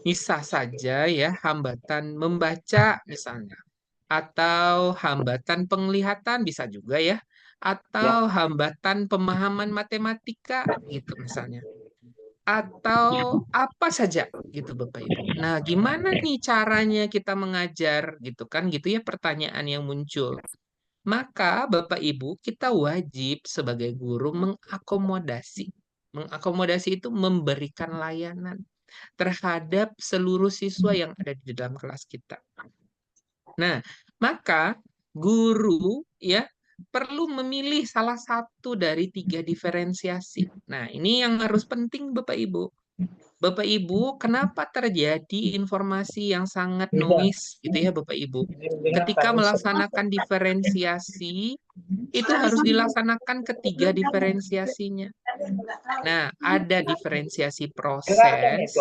Bisa saja ya hambatan membaca misalnya, atau hambatan penglihatan bisa juga ya, atau hambatan pemahaman matematika gitu misalnya, atau apa saja gitu Bapak Ibu. Nah, gimana nih caranya kita mengajar gitu kan, gitu ya pertanyaan yang muncul. Maka Bapak Ibu, kita wajib sebagai guru mengakomodasi. Mengakomodasi itu memberikan layanan terhadap seluruh siswa yang ada di dalam kelas kita. Nah, maka guru ya perlu memilih salah satu dari 3 diferensiasi. Nah, ini yang harus penting Bapak Ibu. Bapak Ibu, kenapa terjadi informasi yang sangat noise gitu ya Bapak Ibu? Ketika melaksanakan diferensiasi, itu harus dilaksanakan ketiga diferensiasinya. Nah, ada diferensiasi proses,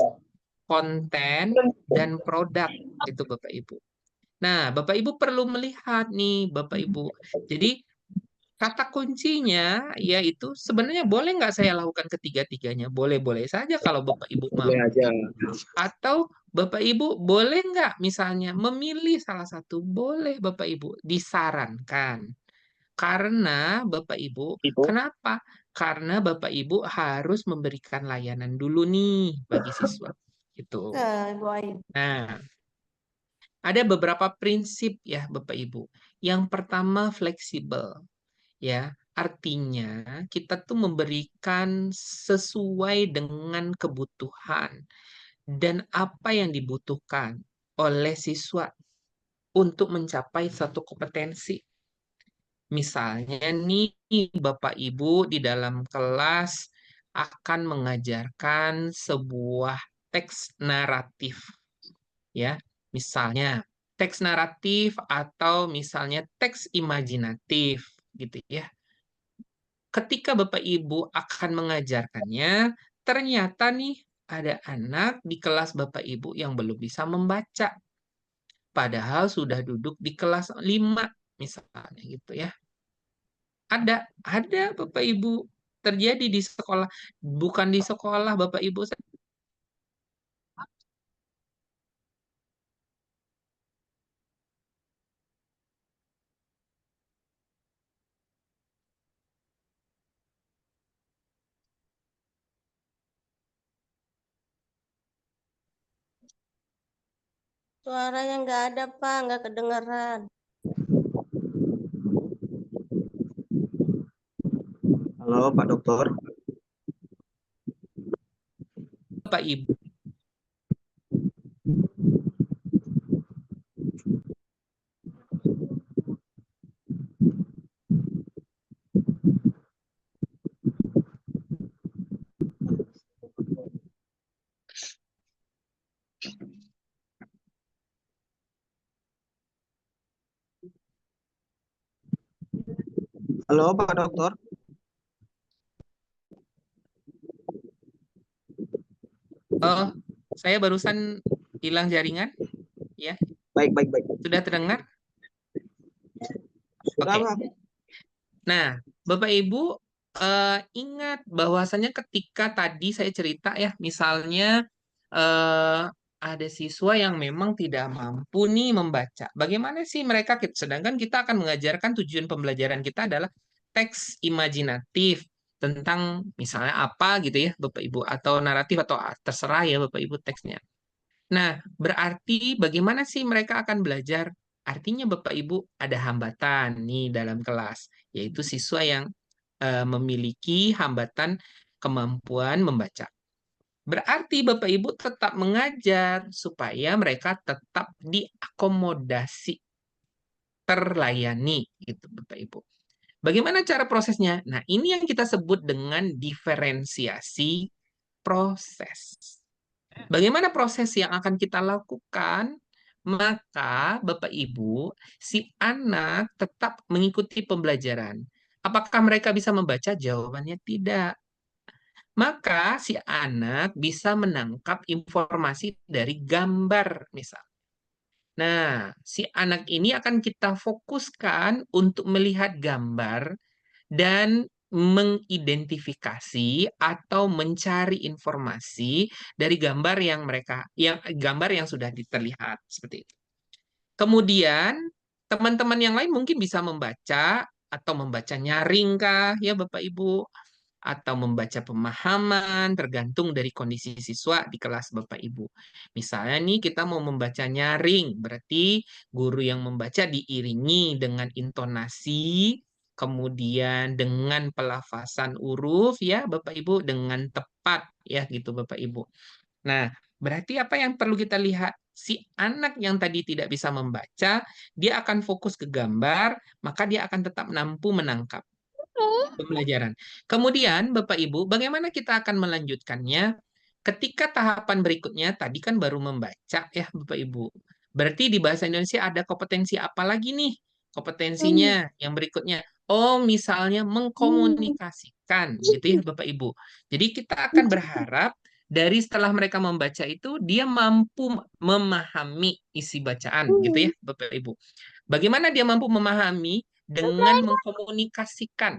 konten, dan produk itu Bapak Ibu. Nah, Bapak Ibu perlu melihat nih Bapak Ibu. Jadi kata kuncinya yaitu sebenarnya boleh nggak saya lakukan ketiga-tiganya? Boleh-boleh saja kalau Bapak Ibu Boleh mampu. aja. Atau Bapak Ibu boleh nggak misalnya memilih salah satu? Boleh Bapak Ibu, disarankan. Karena Bapak Ibu, kenapa? Karena Bapak Ibu harus memberikan layanan dulu nih bagi siswa. Gitu. Nah, ada beberapa prinsip ya Bapak Ibu. Yang pertama fleksibel. Ya, artinya kita tuh memberikan sesuai dengan kebutuhan dan apa yang dibutuhkan oleh siswa untuk mencapai satu kompetensi. Misalnya nih, Bapak Ibu di dalam kelas akan mengajarkan sebuah teks naratif, ya. Misalnya teks naratif atau misalnya teks imajinatif, gitu ya. Ketika Bapak Ibu akan mengajarkannya, ternyata nih ada anak di kelas Bapak Ibu yang belum bisa membaca, padahal sudah duduk di kelas 5 misalnya gitu ya. Ada Bapak Ibu terjadi di sekolah, bukan di sekolah Bapak Ibu. Suaranya nggak ada, Pak. Nggak kedengaran. Halo Pak Dokter. Bapak Ibu. Halo Pak Dokter. Oh, saya barusan hilang jaringan, ya. Baik. Sudah terdengar? Sudah, Oke. Pak. Nah, Bapak Ibu ingat bahwasannya ketika tadi saya cerita ya, misalnya eh, ada siswa yang memang tidak mampu nih membaca. Bagaimana sih mereka? Sedangkan kita akan mengajarkan tujuan pembelajaran kita adalah teks imajinatif tentang misalnya apa gitu ya, Bapak Ibu, atau naratif atau terserah ya Bapak Ibu teksnya. Nah, berarti bagaimana sih mereka akan belajar? Artinya Bapak Ibu ada hambatan nih dalam kelas, yaitu siswa yang memiliki hambatan kemampuan membaca. Berarti Bapak Ibu tetap mengajar supaya mereka tetap diakomodasi, terlayani gitu Bapak Ibu. Bagaimana cara prosesnya? Nah, ini yang kita sebut dengan diferensiasi proses. Bagaimana proses yang akan kita lakukan? Maka Bapak Ibu, si anak tetap mengikuti pembelajaran. Apakah mereka bisa membaca? Jawabannya tidak. Maka si anak bisa menangkap informasi dari gambar, misal. Nah, si anak ini akan kita fokuskan untuk melihat gambar dan mengidentifikasi atau mencari informasi dari gambar yang sudah terlihat seperti itu. Kemudian teman-teman yang lain mungkin bisa membaca atau membaca nyaring kah ya Bapak Ibu, atau membaca pemahaman tergantung dari kondisi siswa di kelas Bapak Ibu. Misalnya nih kita mau membaca nyaring, berarti guru yang membaca diiringi dengan intonasi, kemudian dengan pelafasan huruf ya Bapak Ibu, dengan tepat ya gitu Bapak Ibu. Nah, berarti apa yang perlu kita lihat? Si anak yang tadi tidak bisa membaca, dia akan fokus ke gambar, maka dia akan tetap mampu menangkap pembelajaran. Kemudian, Bapak Ibu, bagaimana kita akan melanjutkannya? Ketika tahapan berikutnya, tadi kan baru membaca ya, Bapak Ibu. Berarti di bahasa Indonesia ada kompetensi apa lagi nih? Kompetensinya yang berikutnya. Oh, misalnya mengkomunikasikan, gitu ya, Bapak Ibu. Jadi kita akan berharap dari setelah mereka membaca itu, dia mampu memahami isi bacaan, gitu ya, Bapak Ibu. Bagaimana dia mampu memahami? Dengan mengkomunikasikan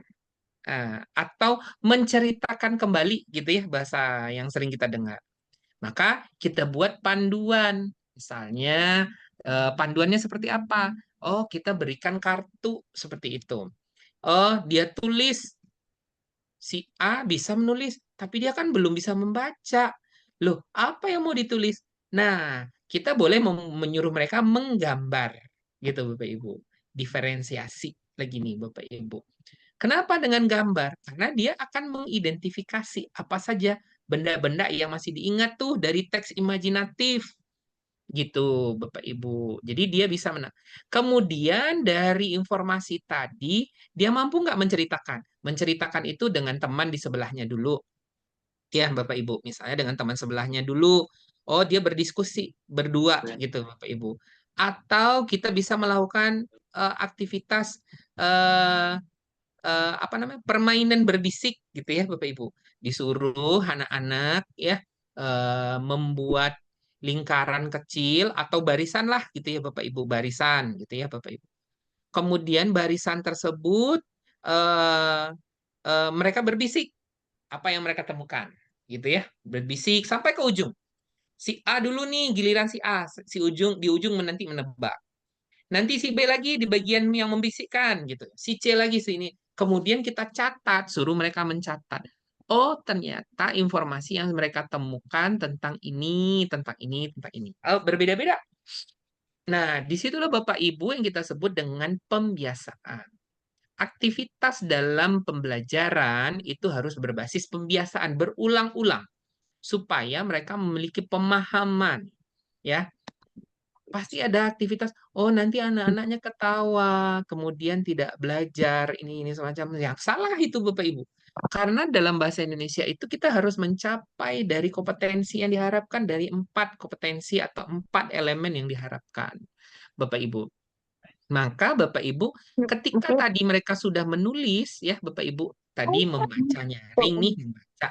atau menceritakan kembali gitu ya bahasa yang sering kita dengar. Maka kita buat panduan. Misalnya panduannya seperti apa? Oh, kita berikan kartu seperti itu. Oh, dia tulis. Si A bisa menulis, tapi dia kan belum bisa membaca. Loh, apa yang mau ditulis? Nah, kita boleh menyuruh mereka menggambar gitu Bapak Ibu. Diferensiasi lagi nih Bapak Ibu. Kenapa dengan gambar? Karena dia akan mengidentifikasi apa saja benda-benda yang masih diingat tuh dari teks imajinatif. Gitu, Bapak Ibu. Jadi dia bisa menang. Kemudian dari informasi tadi, dia mampu nggak menceritakan? Menceritakan itu dengan teman di sebelahnya dulu. Ya, Bapak Ibu. Misalnya dengan teman sebelahnya dulu. Oh, dia berdiskusi berdua gitu, Bapak Ibu. Atau kita bisa melakukan aktivitas eh, apa namanya permainan berbisik gitu ya Bapak Ibu. Disuruh anak-anak ya membuat lingkaran kecil atau barisan lah gitu ya Bapak Ibu, barisan gitu ya Bapak Ibu. Kemudian barisan tersebut eh, mereka berbisik apa yang mereka temukan gitu ya, berbisik sampai ke ujung. Si A dulu nih, giliran si A, si ujung di ujung nanti menebak. Nanti si B lagi di bagian yang membisikkan gitu. Si C lagi sini. Kemudian kita catat, suruh mereka mencatat. Oh, ternyata informasi yang mereka temukan tentang ini, tentang ini, tentang ini. Oh, berbeda-beda. Nah, disitulah Bapak Ibu yang kita sebut dengan pembiasaan. Aktivitas dalam pembelajaran itu harus berbasis pembiasaan berulang-ulang supaya mereka memiliki pemahaman, ya. Pasti ada aktivitas, oh nanti anak-anaknya ketawa, kemudian tidak belajar, ini semacam yang salah itu Bapak Ibu. Karena dalam bahasa Indonesia itu kita harus mencapai dari kompetensi yang diharapkan dari 4 kompetensi atau 4 elemen yang diharapkan, Bapak Ibu. Maka Bapak Ibu, ketika tadi mereka sudah menulis, ya Bapak Ibu, tadi membaca nyaring nih, membaca.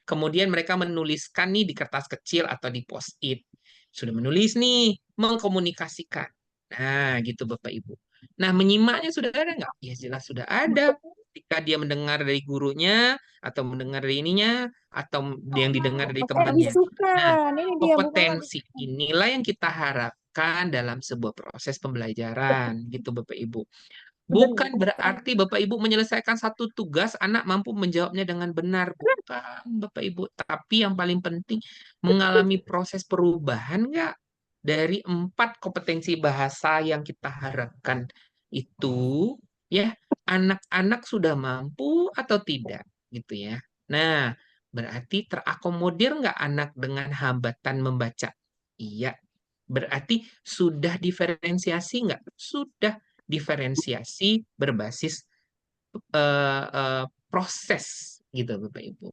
Kemudian mereka menuliskan nih di kertas kecil atau di post-it. Sudah menulis nih, mengkomunikasikan. Nah, gitu Bapak Ibu. Nah, menyimaknya sudah ada nggak? Ya jelas sudah ada. Ketika dia mendengar dari gurunya, atau mendengar dari ininya, atau yang didengar dari temannya. Nah, Bisukan. Ini dia bukan lagi. kompetensi inilah yang kita harapkan dalam sebuah proses pembelajaran, gitu Bapak Ibu. Bukan berarti Bapak Ibu menyelesaikan satu tugas, anak mampu menjawabnya dengan benar. Bukan, Bapak Ibu. Tapi yang paling penting, mengalami proses perubahan nggak? Dari 4 kompetensi bahasa yang kita harapkan itu, ya, anak-anak sudah mampu atau tidak, gitu ya. Nah, berarti terakomodir nggak anak dengan hambatan membaca? Iya. Berarti sudah diferensiasi nggak? Sudah diferensiasi berbasis proses gitu Bapak Ibu.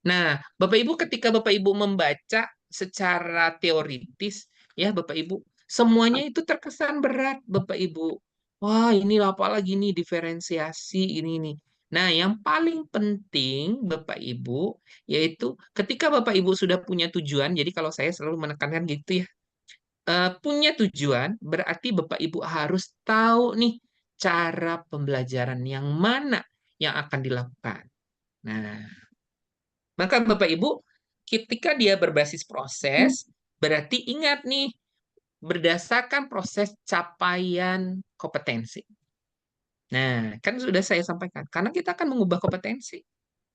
Nah, Bapak Ibu ketika Bapak Ibu membaca secara teoritis ya Bapak Ibu, semuanya itu terkesan berat Bapak Ibu. Wah, ini apa lagi nih diferensiasi ini nih. Nah, yang paling penting Bapak Ibu yaitu ketika Bapak Ibu sudah punya tujuan, jadi kalau saya selalu menekankan gitu ya, punya tujuan, berarti Bapak Ibu harus tahu nih cara pembelajaran yang mana yang akan dilakukan. Nah, maka Bapak Ibu, ketika dia berbasis proses, berarti ingat nih, berdasarkan proses capaian kompetensi. Nah, kan sudah saya sampaikan, karena kita akan mengubah kompetensi.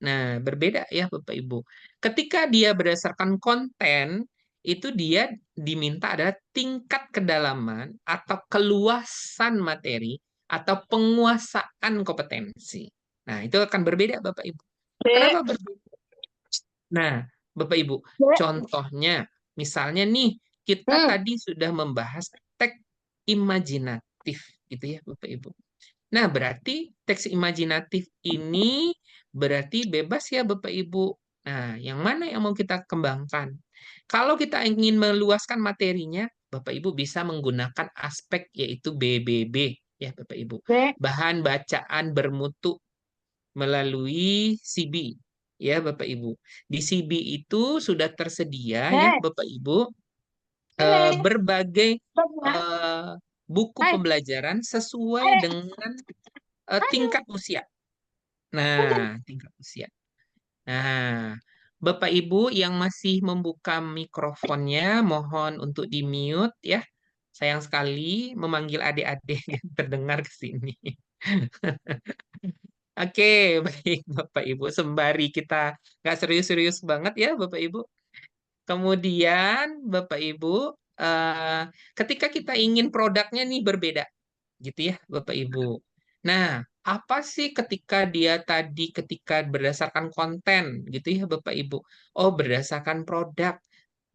Nah, berbeda ya Bapak Ibu. Ketika dia berdasarkan konten, itu dia diminta adalah tingkat kedalaman atau keluasan materi atau penguasaan kompetensi. Nah, itu akan berbeda Bapak Ibu. Kenapa berbeda? Nah, Bapak Ibu, contohnya, misalnya nih, kita tadi sudah membahas teks imajinatif, gitu ya Bapak Ibu. Nah, berarti teks imajinatif ini berarti bebas ya Bapak Ibu. Nah, yang mana yang mau kita kembangkan? Kalau kita ingin meluaskan materinya, Bapak Ibu bisa menggunakan aspek yaitu BBB ya Bapak Ibu. Bahan bacaan bermutu melalui CB ya Bapak Ibu. Di CB itu sudah tersedia ya Bapak Ibu berbagai buku pembelajaran sesuai dengan tingkat usia. Nah, tingkat usia. Nah, Bapak Ibu yang masih membuka mikrofonnya, mohon untuk di-mute ya. Sayang sekali memanggil adik-adik yang terdengar ke sini. Oke, baik Bapak Ibu. Sembari kita nggak serius-serius banget ya Bapak Ibu. Kemudian Bapak Ibu, eh, ketika kita ingin produknya nih berbeda, gitu ya Bapak Ibu. Nah, apa sih ketika dia tadi ketika berdasarkan konten gitu ya Bapak Ibu. Oh, berdasarkan produk.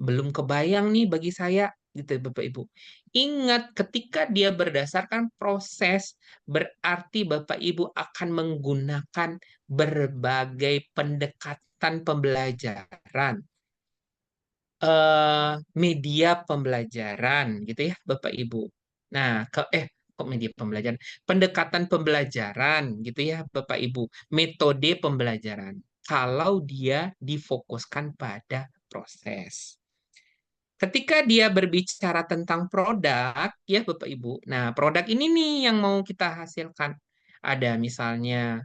belum kebayang nih bagi saya gitu Bapak Ibu. Ingat ketika dia berdasarkan proses berarti Bapak Ibu akan menggunakan berbagai pendekatan pembelajaran, media pembelajaran gitu ya Bapak Ibu. Nah, kok media pembelajaran? Pendekatan pembelajaran gitu ya Bapak Ibu. Metode pembelajaran. Kalau dia difokuskan pada proses. Ketika dia berbicara tentang produk, ya Bapak Ibu. Nah, produk ini nih yang mau kita hasilkan. Ada misalnya,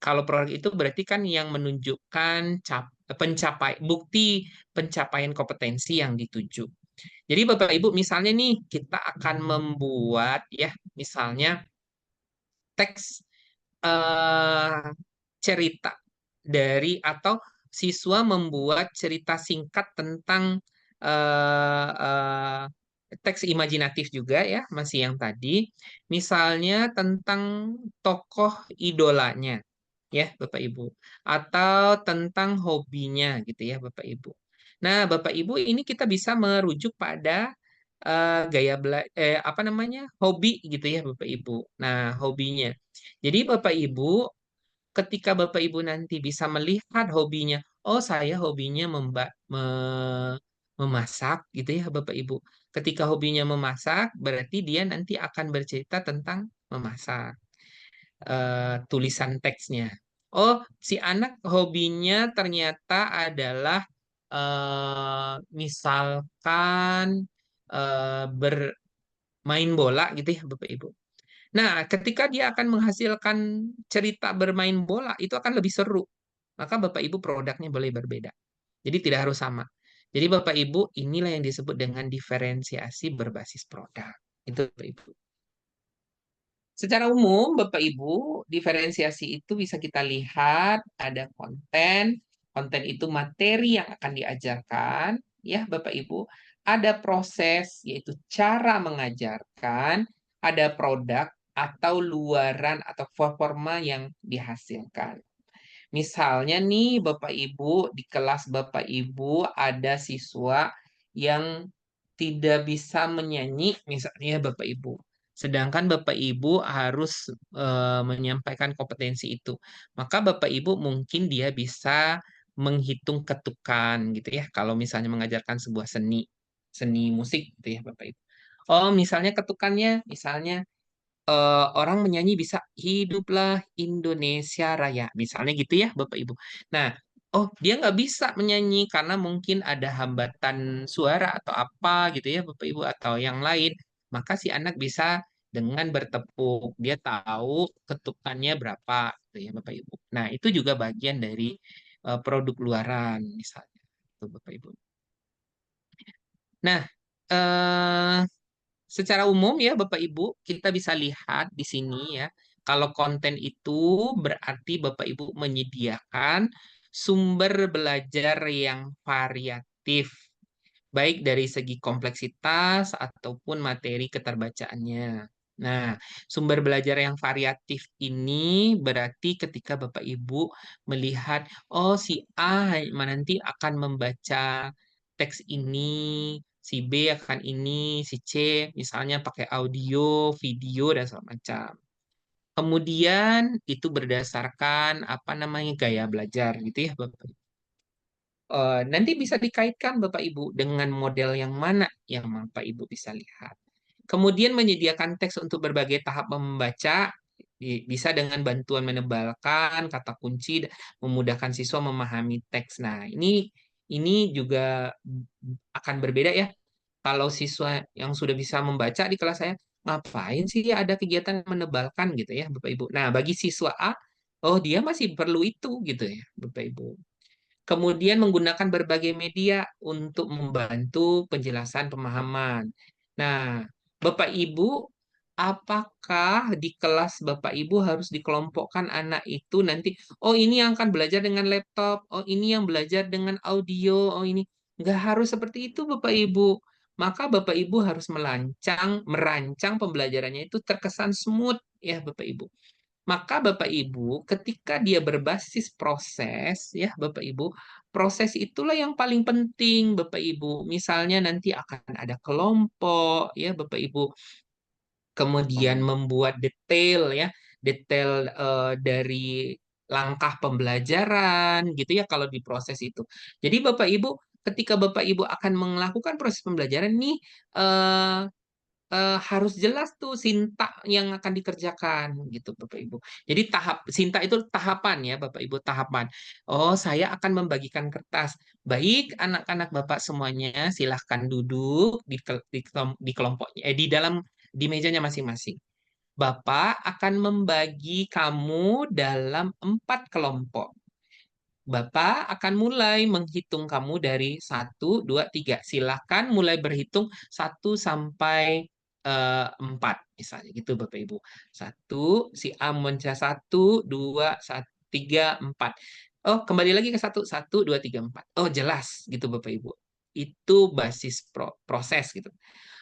kalau produk itu berarti kan yang menunjukkan bukti pencapaian kompetensi yang dituju. Jadi Bapak Ibu, misalnya nih kita akan membuat ya, misalnya teks cerita dari atau siswa membuat cerita singkat tentang eh, eh, teks imajinatif juga ya, masih yang tadi. Misalnya tentang tokoh idolanya ya Bapak Ibu atau tentang hobinya gitu ya Bapak Ibu. Nah, Bapak Ibu ini kita bisa merujuk pada apa namanya? Hobi gitu ya Bapak Ibu. Nah, hobinya. Jadi Bapak Ibu ketika Bapak Ibu nanti bisa melihat hobinya, oh saya hobinya memasak gitu ya Bapak Ibu. Ketika hobinya memasak, berarti dia nanti akan bercerita tentang memasak. Tulisan teksnya. Oh, si anak hobinya ternyata adalah misalkan bermain bola gitu ya Bapak Ibu. Nah, ketika dia akan menghasilkan cerita bermain bola, itu akan lebih seru. Maka Bapak Ibu produknya boleh berbeda. Jadi tidak harus sama. Jadi Bapak Ibu, inilah yang disebut dengan diferensiasi berbasis produk. Itu Bapak Ibu. Secara umum, Bapak Ibu, diferensiasi itu bisa kita lihat ada konten. Konten itu materi yang akan diajarkan, ya Bapak Ibu. Ada proses, yaitu cara mengajarkan. Ada produk atau luaran atau performa yang dihasilkan. Misalnya nih Bapak Ibu, di kelas Bapak Ibu ada siswa yang tidak bisa menyanyi, misalnya Bapak Ibu. Sedangkan Bapak Ibu harus menyampaikan kompetensi itu. Maka Bapak Ibu mungkin dia bisa menghitung ketukan gitu ya. Kalau misalnya mengajarkan sebuah seni musik gitu ya Bapak Ibu. Oh, misalnya ketukannya, misalnya orang menyanyi bisa hiduplah Indonesia Raya, misalnya gitu ya Bapak Ibu. Nah, oh dia nggak bisa menyanyi karena mungkin ada hambatan suara atau apa gitu ya Bapak Ibu atau yang lain, maka si anak bisa dengan bertepuk, dia tahu ketukannya berapa gitu ya Bapak Ibu. Nah, itu juga bagian dari produk luaran misalnya, itu Bapak Ibu. Nah, eh secara umum ya Bapak Ibu, kita bisa lihat di sini ya, kalau konten itu berarti Bapak Ibu menyediakan sumber belajar yang variatif, baik dari segi kompleksitas ataupun materi keterbacaannya. Nah, sumber belajar yang variatif ini berarti ketika Bapak Ibu melihat, oh si A nanti akan membaca teks ini, si B akan ini, si C misalnya pakai audio, video, dan segala macam. Kemudian itu berdasarkan apa namanya gaya belajar gitu ya Bapak. Nanti bisa dikaitkan Bapak Ibu dengan model yang mana yang Bapak Ibu bisa lihat. Kemudian menyediakan teks untuk berbagai tahap membaca, bisa dengan bantuan menebalkan kata kunci, memudahkan siswa memahami teks. Nah, ini juga akan berbeda ya. Kalau siswa yang sudah bisa membaca di kelas saya, ngapain sih ada kegiatan menebalkan gitu ya, Bapak Ibu. Nah, bagi siswa A, oh dia masih perlu itu gitu ya, Bapak Ibu. Kemudian menggunakan berbagai media untuk membantu penjelasan pemahaman. Nah, Bapak Ibu, apakah di kelas Bapak Ibu harus dikelompokkan anak itu nanti, oh ini yang akan belajar dengan laptop, oh ini yang belajar dengan audio, oh ini. Nggak harus seperti itu Bapak Ibu. Maka Bapak Ibu harus merancang pembelajarannya itu terkesan smooth ya Bapak Ibu. Maka Bapak Ibu, ketika dia berbasis proses, ya Bapak Ibu, proses itulah yang paling penting Bapak Ibu. Misalnya nanti akan ada kelompok, ya Bapak Ibu, kemudian membuat detail ya, detail dari langkah pembelajaran gitu ya kalau di proses itu. Jadi Bapak Ibu, ketika Bapak Ibu akan melakukan proses pembelajaran nih eh, harus jelas tuh sinta yang akan dikerjakan gitu Bapak Ibu. Jadi sinta itu tahapan ya Bapak Ibu, tahapan. Oh, saya akan membagikan kertas. Baik, anak-anak Bapak semuanya silahkan duduk di kelompoknya di dalam di mejanya masing-masing. Bapak akan membagi kamu dalam 4 kelompok. Bapak akan mulai menghitung kamu dari 1, 2, 3. Silahkan mulai berhitung 1 sampai 4 misalnya gitu Bapak Ibu. Si A mencah 1, 2, 3, 4. Oh, kembali lagi ke 1, 1, 2, 3, 4. Oh, jelas gitu Bapak Ibu. Itu basis proses gitu.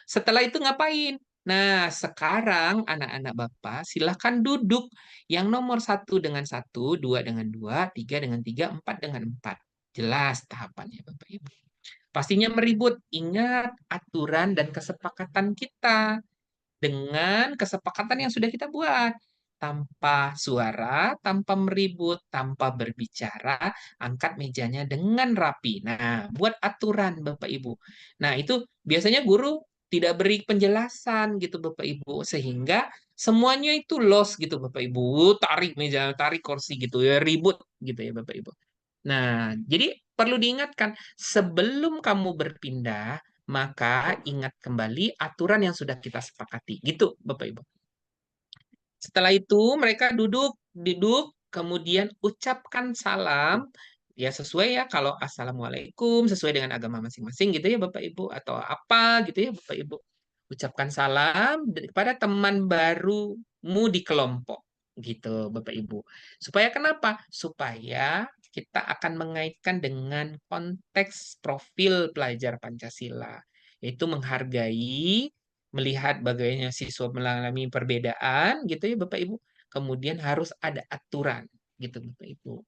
Setelah itu ngapain? Nah, sekarang anak-anak Bapak silahkan duduk yang nomor 1 dengan 1, 2 dengan 2, 3 dengan 3, 4 dengan 4. Jelas tahapannya Bapak Ibu. Pastinya meribut. Ingat aturan dan kesepakatan kita dengan kesepakatan yang sudah kita buat. Tanpa suara, tanpa meribut, tanpa berbicara, angkat mejanya dengan rapi. Nah, buat aturan Bapak Ibu. Nah, itu biasanya guru tidak beri penjelasan gitu Bapak Ibu, sehingga semuanya itu lost gitu Bapak Ibu. Tarik meja, tarik kursi gitu ya, ribut gitu ya Bapak Ibu. Nah, jadi perlu diingatkan, sebelum kamu berpindah, maka ingat kembali aturan yang sudah kita sepakati. Gitu, Bapak Ibu. Setelah itu mereka duduk, kemudian ucapkan salam. Ya sesuai ya, kalau Assalamualaikum, sesuai dengan agama masing-masing gitu ya Bapak Ibu. Atau apa gitu ya Bapak Ibu. Ucapkan salam kepada teman barumu di kelompok. Gitu Bapak Ibu. Supaya kenapa? Supaya kita akan mengaitkan dengan konteks profil pelajar Pancasila. Yaitu menghargai, melihat bagaimana siswa mengalami perbedaan gitu ya Bapak Ibu. Kemudian harus ada aturan gitu Bapak Ibu.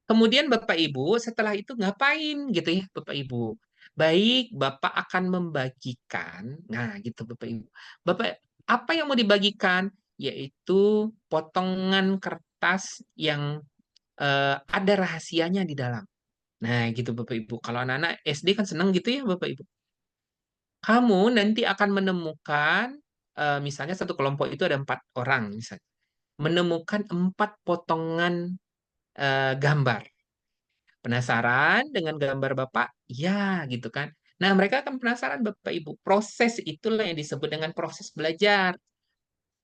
Kemudian Bapak Ibu setelah itu ngapain gitu ya Bapak Ibu. Baik, Bapak akan membagikan. Nah, gitu Bapak Ibu. Bapak, apa yang mau dibagikan? Yaitu potongan kertas yang ada rahasianya di dalam. Nah, gitu Bapak Ibu. Kalau anak-anak SD kan senang gitu ya Bapak Ibu. Kamu nanti akan menemukan, misalnya satu kelompok itu ada 4 orang, misalnya. Menemukan 4 potongan gambar. Penasaran dengan gambar Bapak? Ya, gitu kan. Nah, mereka akan penasaran Bapak Ibu. Proses itulah yang disebut dengan proses belajar.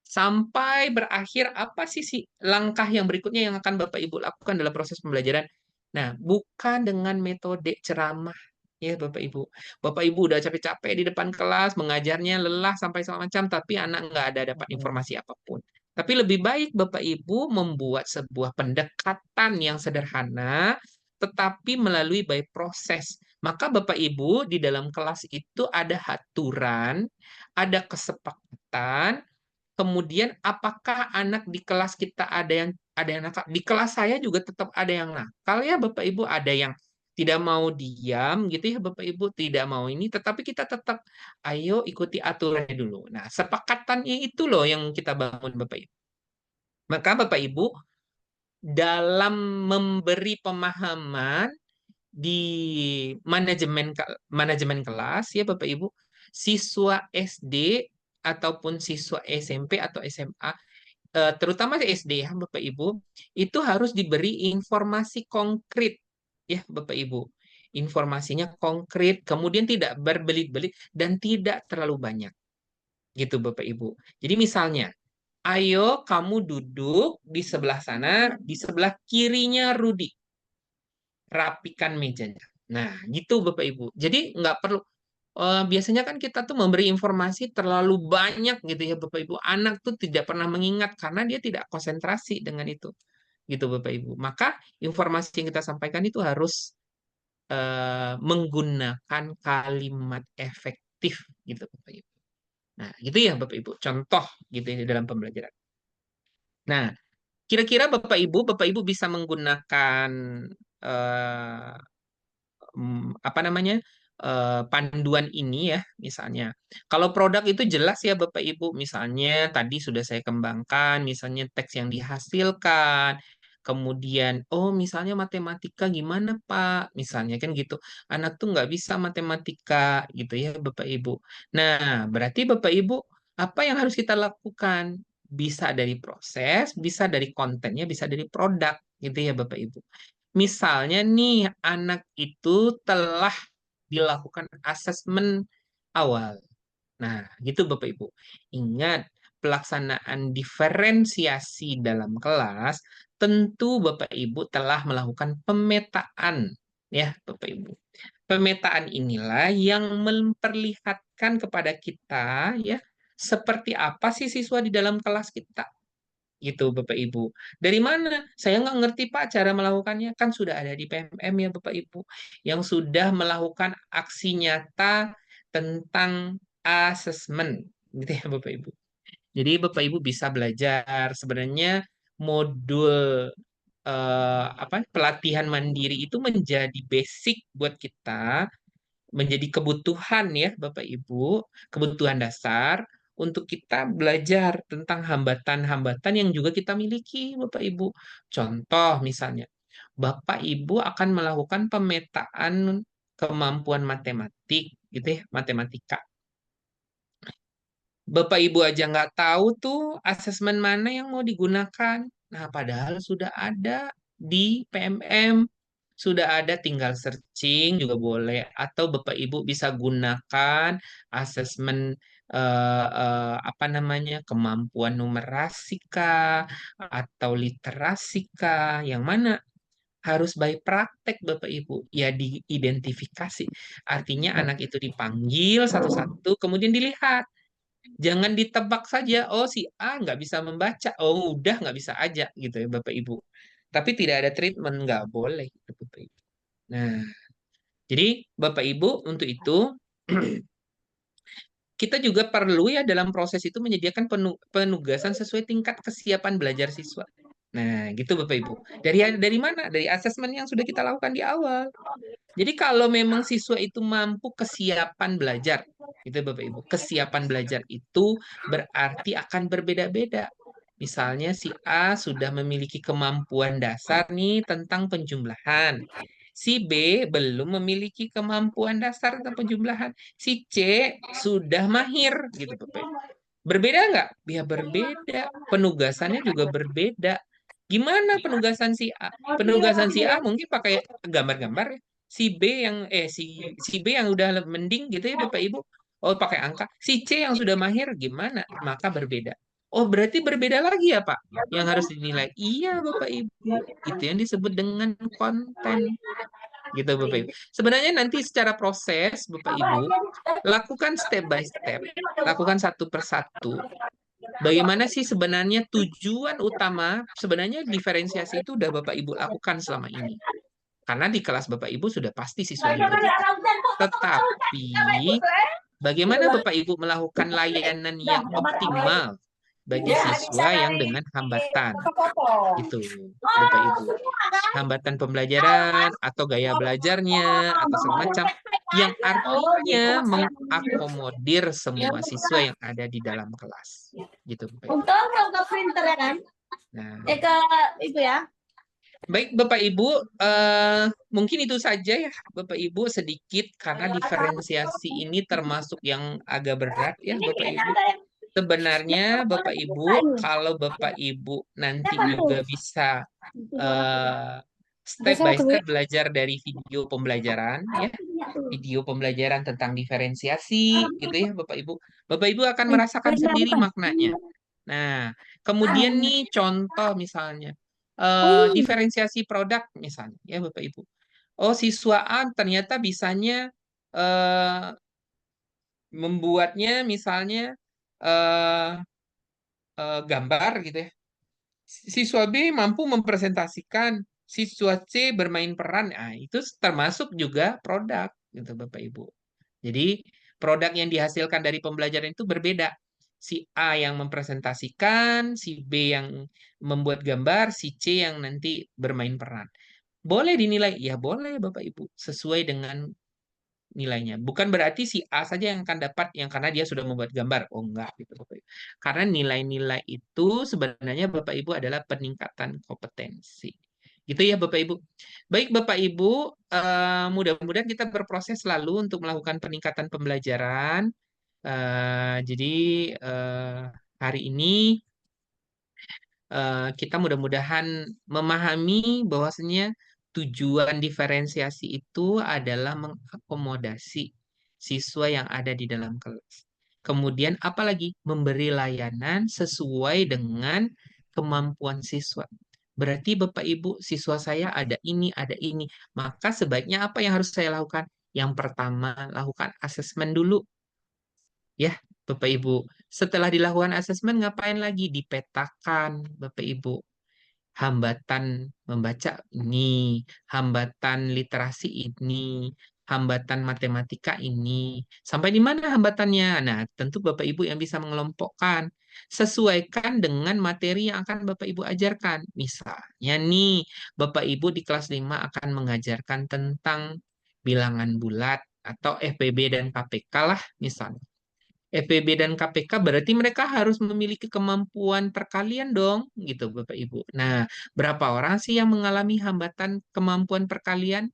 Sampai berakhir apa sih langkah yang berikutnya yang akan Bapak Ibu lakukan dalam proses pembelajaran? Nah, bukan dengan metode ceramah ya Bapak Ibu. Bapak Ibu udah capek-capek di depan kelas, mengajarnya lelah sampai segala macam, tapi anak nggak ada dapat informasi apapun. Tapi lebih baik Bapak Ibu membuat sebuah pendekatan yang sederhana, tetapi melalui by proses. Maka Bapak Ibu di dalam kelas itu ada aturan, ada kesepakatan. Kemudian apakah anak di kelas kita ada yang nakal? Di kelas saya juga tetap ada yang nakal ya Bapak Ibu, ada yang tidak mau diam gitu ya Bapak Ibu, tidak mau ini, tetapi kita tetap ayo ikuti aturannya dulu. Nah, sepakatannya itu loh yang kita bangun Bapak Ibu. Maka Bapak Ibu dalam memberi pemahaman di manajemen kelas ya Bapak Ibu, siswa SD ataupun siswa SMP atau SMA, terutama di SD ya Bapak Ibu, itu harus diberi informasi konkret ya Bapak Ibu. Informasinya konkret, kemudian tidak berbelit-belit dan tidak terlalu banyak. Gitu Bapak Ibu. Jadi misalnya, ayo kamu duduk di sebelah sana, di sebelah kirinya Rudi. Rapikan mejanya. Nah, gitu Bapak Ibu. Jadi nggak perlu, biasanya kan kita tuh memberi informasi terlalu banyak gitu ya Bapak Ibu. Anak tuh tidak pernah mengingat karena dia tidak konsentrasi dengan itu. Gitu Bapak Ibu. Maka informasi yang kita sampaikan itu harus menggunakan kalimat efektif gitu Bapak Ibu. Nah, gitu ya Bapak Ibu. Contoh gitu ya dalam pembelajaran. Nah, Kira-kira Bapak Ibu bisa menggunakan eh, apa namanya panduan ini ya, misalnya. Kalau produk itu jelas ya Bapak Ibu, misalnya tadi sudah saya kembangkan, misalnya teks yang dihasilkan, kemudian oh misalnya matematika gimana Pak, misalnya kan gitu. Anak tuh nggak bisa matematika gitu ya Bapak Ibu. Nah, berarti Bapak Ibu apa yang harus kita lakukan? Bisa dari proses, bisa dari kontennya, bisa dari produk gitu ya Bapak Ibu. Misalnya nih, anak itu telah dilakukan asesmen awal. Nah, gitu Bapak Ibu. Ingat, pelaksanaan diferensiasi dalam kelas, tentu Bapak Ibu telah melakukan pemetaan. Ya, Bapak Ibu. Pemetaan inilah yang memperlihatkan kepada kita, ya, seperti apa sih siswa di dalam kelas kita gitu Bapak Ibu. Dari mana? Saya nggak ngerti Pak cara melakukannya. Kan sudah ada di PMM ya Bapak Ibu. Yang sudah melakukan aksi nyata tentang asesmen. Gitu ya Bapak Ibu. Jadi Bapak Ibu bisa belajar sebenarnya modul pelatihan mandiri itu menjadi basic buat kita, menjadi kebutuhan ya Bapak Ibu, kebutuhan dasar untuk kita belajar tentang hambatan-hambatan yang juga kita miliki Bapak Ibu. Contoh misalnya, Bapak Ibu akan melakukan pemetaan kemampuan matematik gitu ya, matematika. Bapak Ibu aja nggak tahu tuh asesmen mana yang mau digunakan. Nah, padahal sudah ada di PMM. Sudah ada, tinggal searching juga boleh. Atau Bapak Ibu bisa gunakan asesmen apa namanya, kemampuan numerasika atau literasika. Yang mana harus by praktek Bapak Ibu. Ya diidentifikasi. Artinya anak itu dipanggil satu-satu, kemudian dilihat. Jangan ditebak saja, oh si A nggak bisa membaca, oh udah nggak bisa aja gitu ya Bapak Ibu. Tapi tidak ada treatment, nggak boleh gitu, Bapak Ibu. Nah, jadi Bapak Ibu untuk itu kita juga perlu ya dalam proses itu menyediakan penugasan sesuai tingkat kesiapan belajar siswa. Nah, gitu Bapak Ibu. Dari mana? Dari asesmen yang sudah kita lakukan di awal. Jadi kalau memang siswa itu mampu kesiapan belajar, gitu Bapak Ibu. Kesiapan belajar itu berarti akan berbeda-beda. Misalnya si A sudah memiliki kemampuan dasar nih tentang penjumlahan. Si B belum memiliki kemampuan dasar tentang penjumlahan. Si C sudah mahir, gitu Bapak Ibu. Berbeda nggak? Ya berbeda. Penugasannya juga berbeda. Gimana penugasan si A? Penugasan si A mungkin pakai gambar-gambar ya. Si B yang udah mending gitu ya Bapak Ibu. Oh, pakai angka. Si C yang sudah mahir gimana? Maka berbeda. Oh, berarti berbeda lagi ya, Pak? Yang harus dinilai. Iya, Bapak Ibu. Itu yang disebut dengan konten. Gitu, Bapak Ibu. Sebenarnya nanti secara proses, Bapak Ibu, lakukan step by step. Lakukan satu persatu. Bagaimana sih sebenarnya tujuan utama, sebenarnya diferensiasi itu udah Bapak Ibu lakukan selama ini. Karena di kelas Bapak Ibu sudah pasti siswanya begitu. Tetapi bagaimana Bapak Ibu melakukan layanan yang optimal bagi siswa yang dengan hambatan? Itu, Bapak Ibu. Hambatan pembelajaran atau gaya belajarnya atau semacam yang artinya mengakomodir semua siswa yang ada di dalam kelas. Gitu, Bapak Ibu. Untung ke printer ya kan? Nah, Ke itu ya. baik Bapak Ibu, mungkin itu saja ya Bapak Ibu sedikit karena diferensiasi ini termasuk yang agak berat ya Bapak Ibu. Sebenarnya Bapak Ibu, kalau Bapak Ibu nanti juga bisa step by step belajar dari video pembelajaran ya, video pembelajaran tentang diferensiasi gitu ya Bapak Ibu. Bapak Ibu akan merasakan sendiri maknanya. Nah, kemudian nih contoh misalnya diferensiasi produk misalnya ya Bapak Ibu. Oh, siswa A ternyata bisanya membuatnya misalnya eh, gambar gitu ya. Siswa B mampu mempresentasikan, siswa C bermain peran. Nah, itu termasuk juga produk gitu Bapak Ibu. Jadi produk yang dihasilkan dari pembelajaran itu berbeda. Si A yang mempresentasikan, si B yang membuat gambar, si C yang nanti bermain peran. Boleh dinilai? Ya boleh Bapak Ibu, sesuai dengan nilainya. Bukan berarti si A saja yang akan dapat yang karena dia sudah membuat gambar. Oh enggak gitu Bapak Ibu. Karena nilai-nilai itu sebenarnya Bapak Ibu adalah peningkatan kompetensi. Gitu ya Bapak Ibu. Baik Bapak Ibu, mudah-mudahan kita berproses selalu untuk melakukan peningkatan pembelajaran. Jadi hari ini kita mudah-mudahan memahami bahwasanya tujuan diferensiasi itu adalah mengakomodasi siswa yang ada di dalam kelas. Kemudian apalagi memberi layanan sesuai dengan kemampuan siswa. Berarti Bapak Ibu, siswa saya ada ini, ada ini. Maka sebaiknya apa yang harus saya lakukan? Yang pertama, lakukan asesmen dulu. Ya, Bapak Ibu. Setelah dilakukan asesmen, ngapain lagi? Dipetakan, Bapak Ibu. Hambatan membaca ini, hambatan literasi ini, hambatan matematika ini. Sampai di mana hambatannya? Nah, tentu Bapak Ibu yang bisa mengelompokkan. Sesuaikan dengan materi yang akan Bapak Ibu ajarkan. Misalnya nih, Bapak Ibu di kelas 5 akan mengajarkan tentang bilangan bulat atau FPB dan KPK lah misalnya. FPB dan KPK berarti mereka harus memiliki kemampuan perkalian dong, gitu Bapak Ibu. Nah, berapa orang sih yang mengalami hambatan kemampuan perkalian?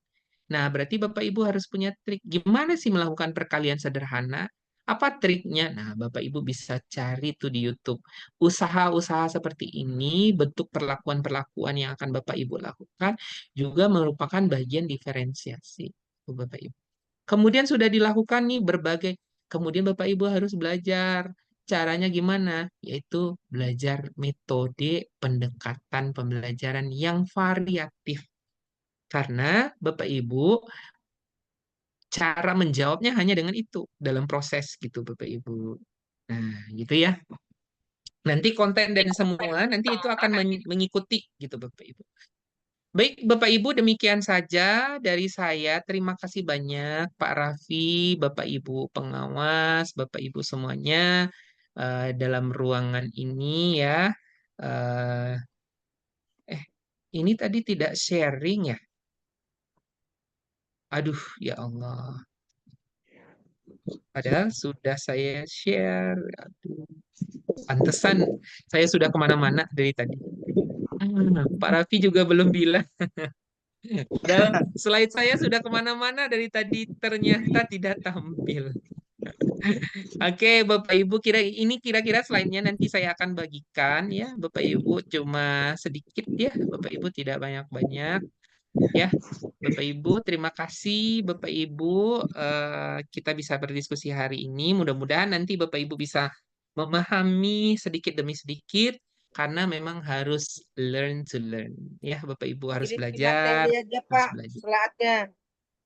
Nah, berarti Bapak Ibu harus punya trik. Gimana sih melakukan perkalian sederhana? Apa triknya? Nah, Bapak Ibu bisa cari tuh di YouTube. Usaha-usaha seperti ini, bentuk perlakuan-perlakuan yang akan Bapak Ibu lakukan, juga merupakan bagian diferensiasi, Bapak Ibu. Kemudian sudah dilakukan nih berbagai. Kemudian Bapak Ibu harus belajar. Caranya gimana? Yaitu belajar metode pendekatan pembelajaran yang variatif. Karena Bapak Ibu cara menjawabnya hanya dengan itu dalam proses gitu Bapak Ibu. Nah, gitu ya. Nanti konten dan semua nanti itu akan mengikuti gitu Bapak Ibu. Baik, Bapak Ibu, demikian saja dari saya. Terima kasih banyak, Pak Raffi, Bapak Ibu pengawas, Bapak Ibu semuanya dalam ruangan ini ya. Eh, ini tadi tidak sharing ya? Aduh, ya Allah. Padahal sudah saya share. Aduh, pantesan saya sudah kemana-mana dari tadi. Pak Raffi juga belum bilang. Padahal slide saya sudah kemana-mana dari tadi ternyata tidak tampil. Oke, Bapak Ibu, kira-kira slide-nya nanti saya akan bagikan ya, Bapak Ibu cuma sedikit ya, Bapak Ibu tidak banyak-banyak ya. Bapak Ibu, terima kasih Bapak Ibu, kita bisa berdiskusi hari ini. Mudah-mudahan nanti Bapak Ibu bisa memahami sedikit demi sedikit karena memang harus learn to learn ya, Bapak Ibu harus Kirim di belajar, materi aja harus Pak, belajar. slide-nya.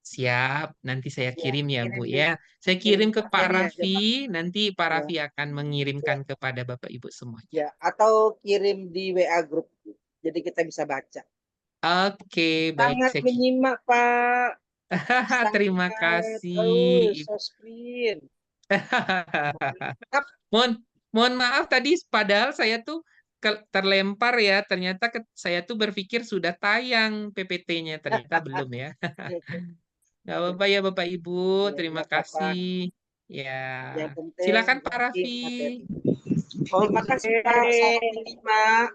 Siap, nanti saya Ya, kirim ya Bu kirim di ya. Saya kirim kirim di ke Pak materi aja Pak. Raffi, nanti Pak Ya, Raffi akan mengirimkan kepada Bapak Ibu semuanya. ya. Atau kirim di WA grup, jadi kita bisa baca. Oke, baik. Sangat menyimak Pak. Terima Sangat. kasih. So screen. Mohon maaf tadi, padahal saya tuh terlempar ya. Ternyata saya tuh berpikir sudah tayang PPT-nya, ternyata belum ya. Gak apa-apa ya Bapak Ibu, terima Nggak apa-apa. kasih. Ya, Yang penting silakan Pak ngerti Raffi. materi. Terima kasih Pak, salam menyimak.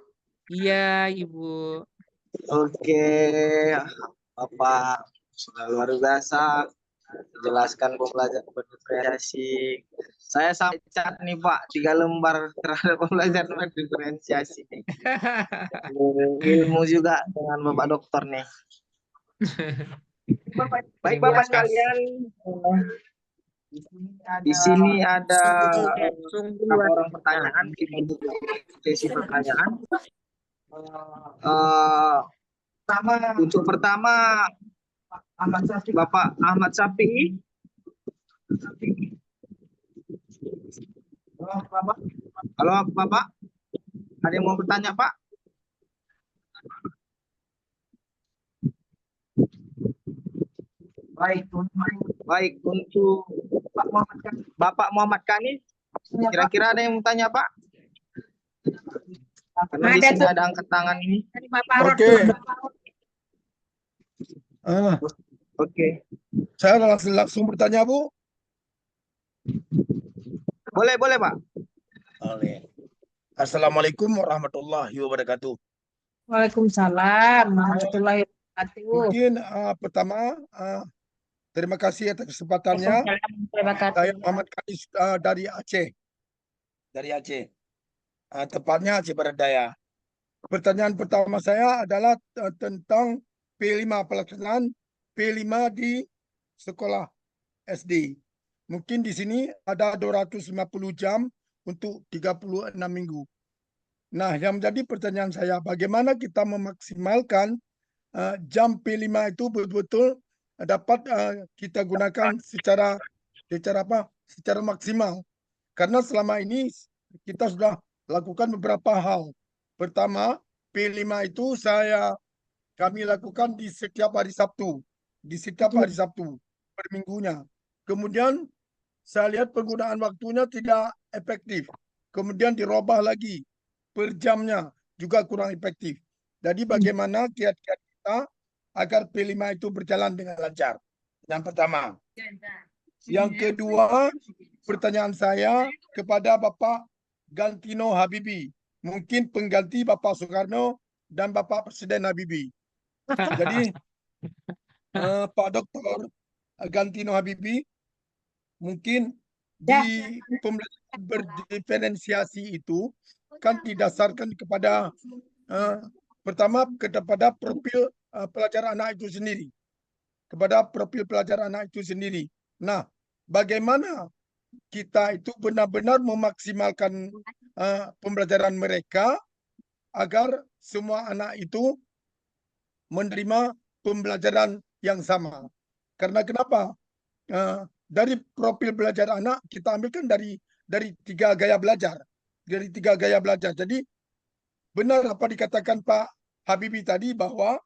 Iya, Ibu. Oke, Bapak sudah luar biasa menjelaskan pembelajaran diferensiasi. Saya sampai cat nih Pak, 3 lembar terhadap pembelajaran diferensiasi. Ilmu juga dengan Bapak Dokter nih. Baik Terima Bapak kasih. sekalian, di sini ada beberapa orang pertanyaan, kita buka sesi pertanyaan. Untuk pertama Bapak Ahmad Sapi. Halo Bapak, ada yang mau bertanya Pak? Baik untuk Bapak Muhammad Kanis. Kira-kira ada yang mau tanya, Pak? Karena di Ada sini tuh ada angkat tangan ini. dari Bapak Rod. Oke. Ah, Oke. saya langsung bertanya, Bu. Boleh, Pak. Oke. Assalamualaikum warahmatullahi wabarakatuh. Waalaikumsalam warahmatullahi wabarakatuh. Mungkin pertama terima kasih atas kesempatannya. Terima Saya kasih. Muhammad Kais dari Aceh. Dari Aceh. Tepatnya Aceh Barat Daya. Pertanyaan pertama saya adalah tentang P5 pelaksanaan P5 di sekolah SD. Mungkin di sini ada 250 jam untuk 36 minggu. Nah, yang menjadi pertanyaan saya, bagaimana kita memaksimalkan jam P5 itu betul-betul dapat kita gunakan secara maksimal. Karena selama ini kita sudah lakukan beberapa hal. Pertama, P5 itu kami lakukan di setiap hari Sabtu. Di setiap hari Sabtu per minggunya. Kemudian saya lihat penggunaan waktunya tidak efektif. Kemudian dirubah lagi per jamnya juga kurang efektif. Jadi bagaimana kiat-kiat kita agar P5 itu berjalan dengan lancar? Yang pertama. Yang kedua, pertanyaan saya kepada Bapak Gantino Habibie. Mungkin pengganti Bapak Soekarno dan Bapak Presiden Habibie. Jadi Pak Dr. Gantino Habibie, mungkin di pembelajaran berdiferensiasi itu kan didasarkan kepada pertama kepada profil pelajar anak itu sendiri. Kepada profil pelajar anak itu sendiri. Nah, bagaimana kita itu benar-benar memaksimalkan pembelajaran mereka agar semua anak itu menerima pembelajaran yang sama. Karena kenapa? Dari profil belajar anak kita ambilkan dari 3 gaya belajar. Dari 3 gaya belajar. Jadi benar apa dikatakan Pak Habibie tadi bahwa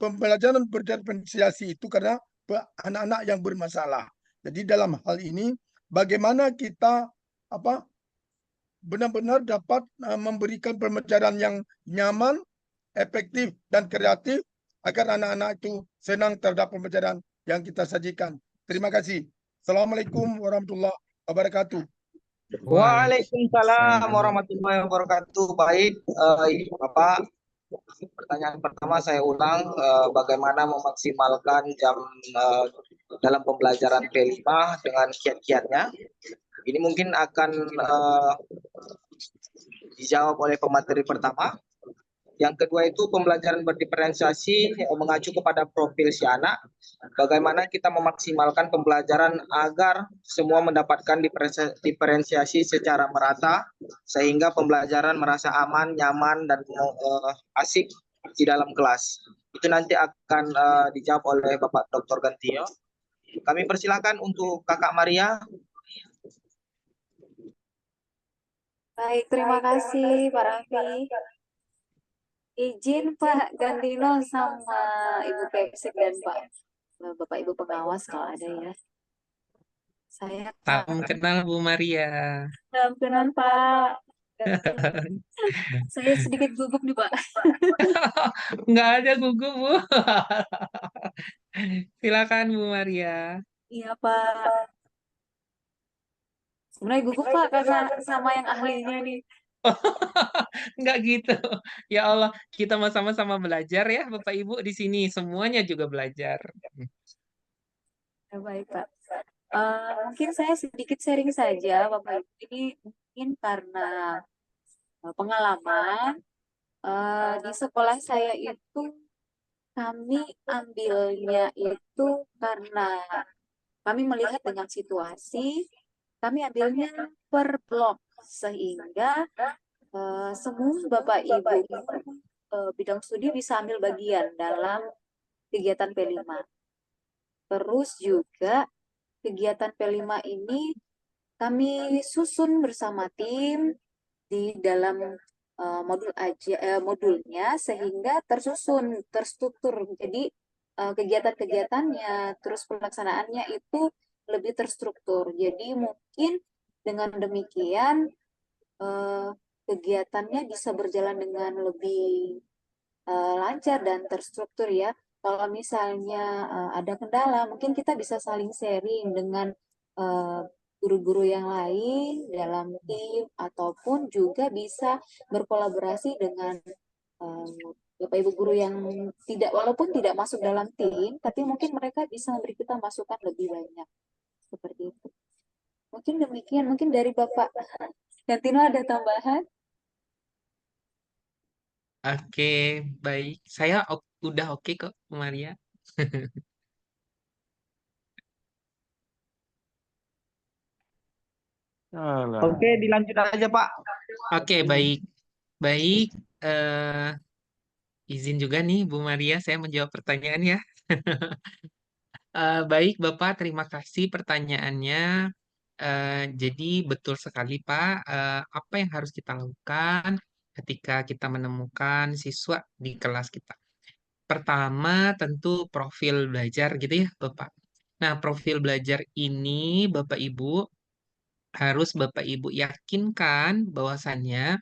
pembelajaran berdiferensiasi itu karena anak-anak yang bermasalah. Jadi dalam hal ini bagaimana kita benar-benar dapat memberikan pembelajaran yang nyaman, efektif dan kreatif agar anak-anak itu senang terhadap pembelajaran yang kita sajikan. Terima kasih. Assalamualaikum warahmatullahi wabarakatuh. Waalaikumsalam warahmatullahi wabarakatuh. Baik, Bapak. Pertanyaan pertama saya ulang, bagaimana memaksimalkan jam dalam pembelajaran P5 dengan kiat-kiatnya. Ini mungkin akan dijawab oleh pemateri pertama. Yang kedua itu pembelajaran berdiferensiasi mengacu kepada profil si anak. Bagaimana kita memaksimalkan pembelajaran agar semua mendapatkan diferensiasi secara merata sehingga pembelajaran merasa aman, nyaman dan asik di dalam kelas. Itu nanti akan dijawab oleh Bapak Dr. Gantino. Kami persilakan untuk Kakak Maria. Baik, terima kasih Pak Raffi. Izin Pak Gantino sama Ibu Kepsek dan Bapak Ibu pengawas kalau ada ya. Saya Salam kenal Bu Maria. salam kenal Pak. Saya sedikit gugup nih Pak. Nggak ada gugup Bu. Silakan Bu Maria. Iya Pak. Sebenarnya gugup Pak karena sama yang ahlinya nih. Nggak gitu. Ya Allah, kita sama-sama belajar ya Bapak Ibu di sini. Semuanya juga belajar. Ya, baik Pak. Mungkin saya sedikit sharing saja Bapak Ibu. Ini mungkin karena pengalaman di sekolah saya itu kami ambilnya itu karena kami melihat dengan situasi, kami ambilnya per blok sehingga semua Bapak Ibu bidang studi bisa ambil bagian dalam kegiatan P5. Terus juga kegiatan P5 ini kami susun bersama tim di dalam modulnya sehingga terstruktur. Jadi kegiatan-kegiatannya, terus pelaksanaannya itu lebih terstruktur. Jadi mungkin dengan demikian kegiatannya bisa berjalan dengan lebih lancar dan terstruktur ya. Kalau misalnya ada kendala, mungkin kita bisa saling sharing dengan guru-guru yang lain dalam tim ataupun juga bisa berkolaborasi dengan Bapak Ibu guru yang walaupun tidak masuk dalam tim, tapi mungkin mereka bisa memberi kita masukan lebih banyak. Seperti itu. Mungkin demikian, mungkin dari Bapak Gantino ada tambahan? Oke, baik. Saya udah oke kok, Bu Maria. Oke, dilanjut aja Pak. Oke, baik. Baik, izin juga nih Bu Maria, saya menjawab pertanyaan ya. Baik, Bapak, terima kasih pertanyaannya. Jadi betul sekali, Pak. Apa yang harus kita lakukan ketika kita menemukan siswa di kelas kita? Pertama, tentu profil belajar gitu ya, Bapak. Nah, profil belajar ini Bapak Ibu harus Bapak Ibu yakinkan bahwasannya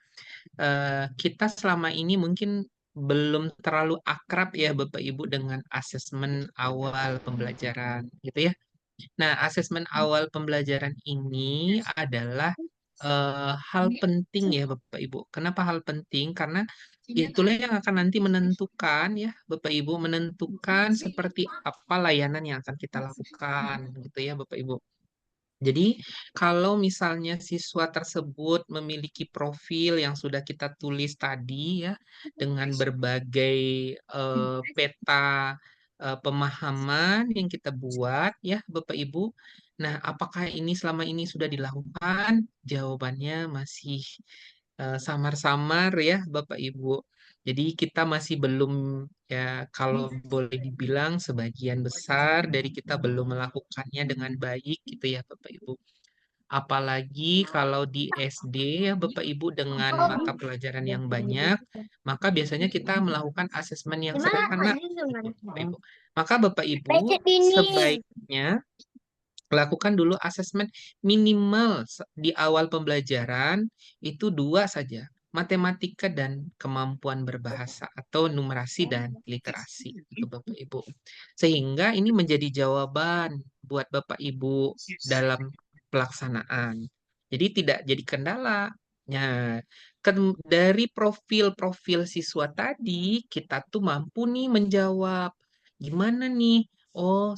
kita selama ini mungkin belum terlalu akrab ya Bapak Ibu dengan asesmen awal pembelajaran gitu ya. Nah, asesmen awal pembelajaran ini adalah hal penting ya Bapak Ibu. Kenapa hal penting? Karena itulah yang akan nanti menentukan ya Bapak Ibu, menentukan seperti apa layanan yang akan kita lakukan gitu ya Bapak Ibu. Jadi, kalau misalnya siswa tersebut memiliki profil yang sudah kita tulis tadi ya, dengan berbagai peta pemahaman yang kita buat ya, Bapak Ibu. Nah, apakah ini selama ini sudah dilakukan? Jawabannya masih samar-samar ya, Bapak Ibu. Jadi kita masih belum ya kalau boleh dibilang sebagian besar dari kita belum melakukannya dengan baik gitu ya Bapak Ibu. Apalagi kalau di SD ya Bapak Ibu dengan mata pelajaran yang banyak, maka biasanya kita melakukan asesmen yang sederhana gitu, Bapak Ibu. Maka Bapak Ibu sebaiknya lakukan dulu asesmen minimal di awal pembelajaran itu dua saja, matematika dan kemampuan berbahasa atau numerasi dan literasi itu Bapak Ibu. Sehingga ini menjadi jawaban buat Bapak Ibu dalam pelaksanaan. Jadi tidak jadi kendala. Nah, dari profil-profil siswa tadi kita tuh mampu nih menjawab gimana nih. Oh,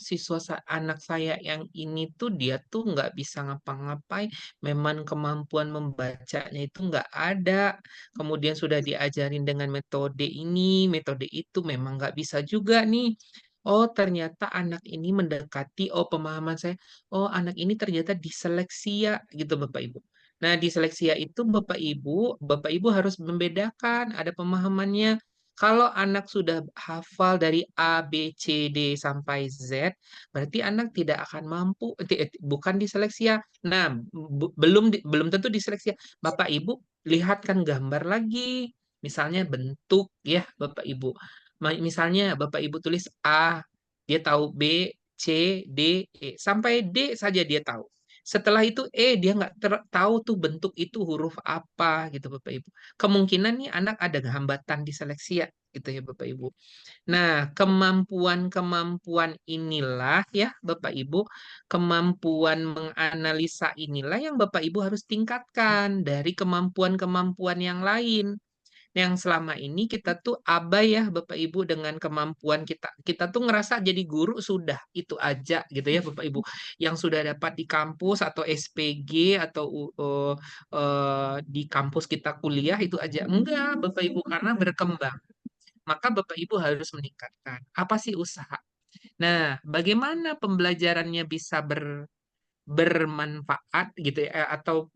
anak saya yang ini tuh dia tuh nggak bisa ngapa-ngapain. Memang kemampuan membacanya itu nggak ada. Kemudian sudah diajarin dengan metode ini, metode itu memang nggak bisa juga nih. Oh, ternyata anak ini mendekati, oh pemahaman saya, oh anak ini ternyata diseleksia gitu Bapak Ibu. Nah, diseleksia itu Bapak Ibu harus membedakan, ada pemahamannya. Kalau anak sudah hafal dari A, B, C, D sampai Z, berarti anak tidak akan mampu, bukan diseleksi. Nah, belum tentu diseleksi. Bapak Ibu lihatkan gambar lagi, misalnya bentuk ya Bapak Ibu. Misalnya Bapak Ibu tulis A, dia tahu B, C, D, E. Sampai D saja dia tahu. Setelah itu dia nggak tahu tuh bentuk itu huruf apa gitu Bapak Ibu. Kemungkinan nih anak ada hambatan diseleksia gitu ya Bapak Ibu. Nah, kemampuan-kemampuan inilah ya Bapak Ibu, kemampuan menganalisa inilah yang Bapak Ibu harus tingkatkan dari kemampuan-kemampuan yang lain. Yang selama ini kita tuh abai ya Bapak Ibu dengan kemampuan kita. Kita tuh ngerasa jadi guru sudah itu aja gitu ya Bapak Ibu. Yang sudah dapat di kampus atau SPG atau di kampus kita kuliah itu aja. Enggak Bapak Ibu karena berkembang. Maka Bapak Ibu harus meningkatkan. Apa sih usaha? Nah, bagaimana pembelajarannya bisa bermanfaat gitu ya atau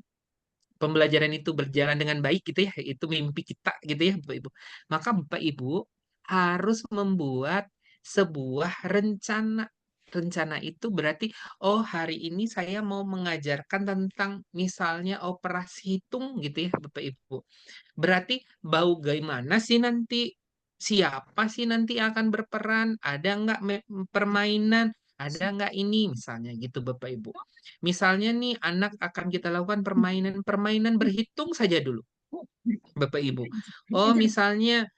pembelajaran itu berjalan dengan baik gitu ya, itu mimpi kita gitu ya Bapak Ibu. Maka Bapak Ibu harus membuat sebuah rencana. Rencana itu berarti, oh hari ini saya mau mengajarkan tentang misalnya operasi hitung gitu ya Bapak Ibu. Berarti bagaimana sih nanti, siapa sih nanti yang akan berperan, ada nggak permainan, Ada nggak ini misalnya gitu Bapak Ibu. Misalnya nih anak akan kita lakukan permainan berhitung saja dulu Bapak Ibu. Oh misalnya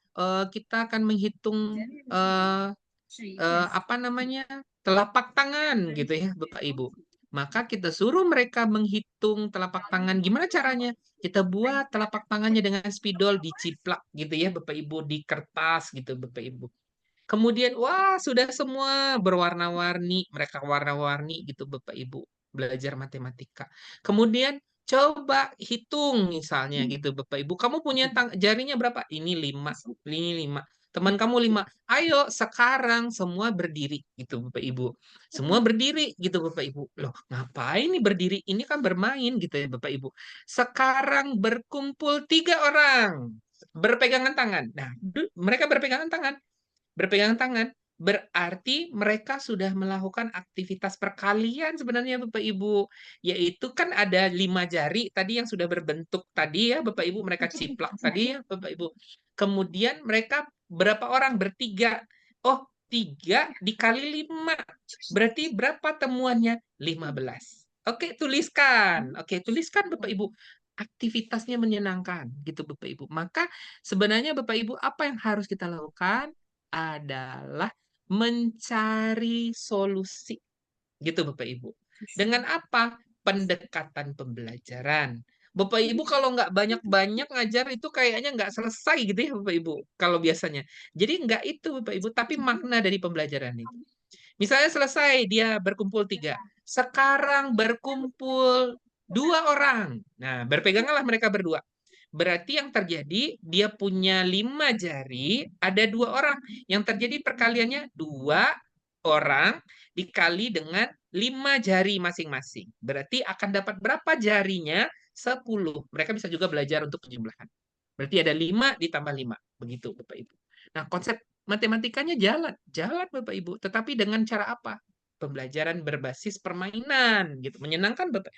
kita akan menghitung eh, apa namanya telapak tangan gitu ya Bapak Ibu. Maka kita suruh mereka menghitung telapak tangan. Gimana caranya? Kita buat telapak tangannya dengan spidol diciplak gitu ya Bapak Ibu di kertas gitu Bapak Ibu. Kemudian, wah sudah semua berwarna-warni, mereka warna-warni gitu Bapak Ibu, belajar matematika. Kemudian coba hitung misalnya gitu Bapak Ibu, kamu punya jarinya berapa? Ini 5, ini 5. Teman kamu 5. Ayo sekarang semua berdiri gitu Bapak Ibu. Semua berdiri gitu Bapak Ibu. Loh, ngapain nih berdiri? Ini kan bermain gitu ya Bapak Ibu. Sekarang berkumpul 3 orang berpegangan tangan. Nah, mereka berpegangan tangan. Berpegangan tangan berarti mereka sudah melakukan aktivitas perkalian sebenarnya Bapak Ibu, yaitu kan ada 5 jari tadi yang sudah berbentuk tadi ya Bapak Ibu, mereka ciplak tadi ya Bapak Ibu. Kemudian mereka berapa orang? Bertiga. Oh, 3 dikali 5 berarti berapa temuannya? 15. Oke, tuliskan. Oke, tuliskan Bapak Ibu. Aktivitasnya menyenangkan gitu Bapak Ibu. Maka sebenarnya Bapak Ibu apa yang harus kita lakukan adalah mencari solusi gitu Bapak Ibu. Dengan apa? Pendekatan pembelajaran. Bapak Ibu kalau nggak banyak-banyak ngajar itu kayaknya nggak selesai gitu ya Bapak Ibu. Kalau biasanya. Jadi nggak itu Bapak Ibu, tapi makna dari pembelajaran itu. Misalnya selesai dia berkumpul 3. Sekarang berkumpul 2 orang. Nah, berpeganglah mereka berdua. Berarti yang terjadi dia punya 5 jari, ada 2 orang. Yang terjadi perkaliannya 2 orang dikali dengan 5 jari masing-masing. Berarti akan dapat berapa jarinya? 10. Mereka bisa juga belajar untuk penjumlahan. Berarti ada 5 ditambah 5. Begitu Bapak Ibu. Nah, konsep matematikanya jalan. Jalan Bapak Ibu. Tetapi dengan cara apa? Pembelajaran berbasis permainan. Gitu. Menyenangkan Bapak.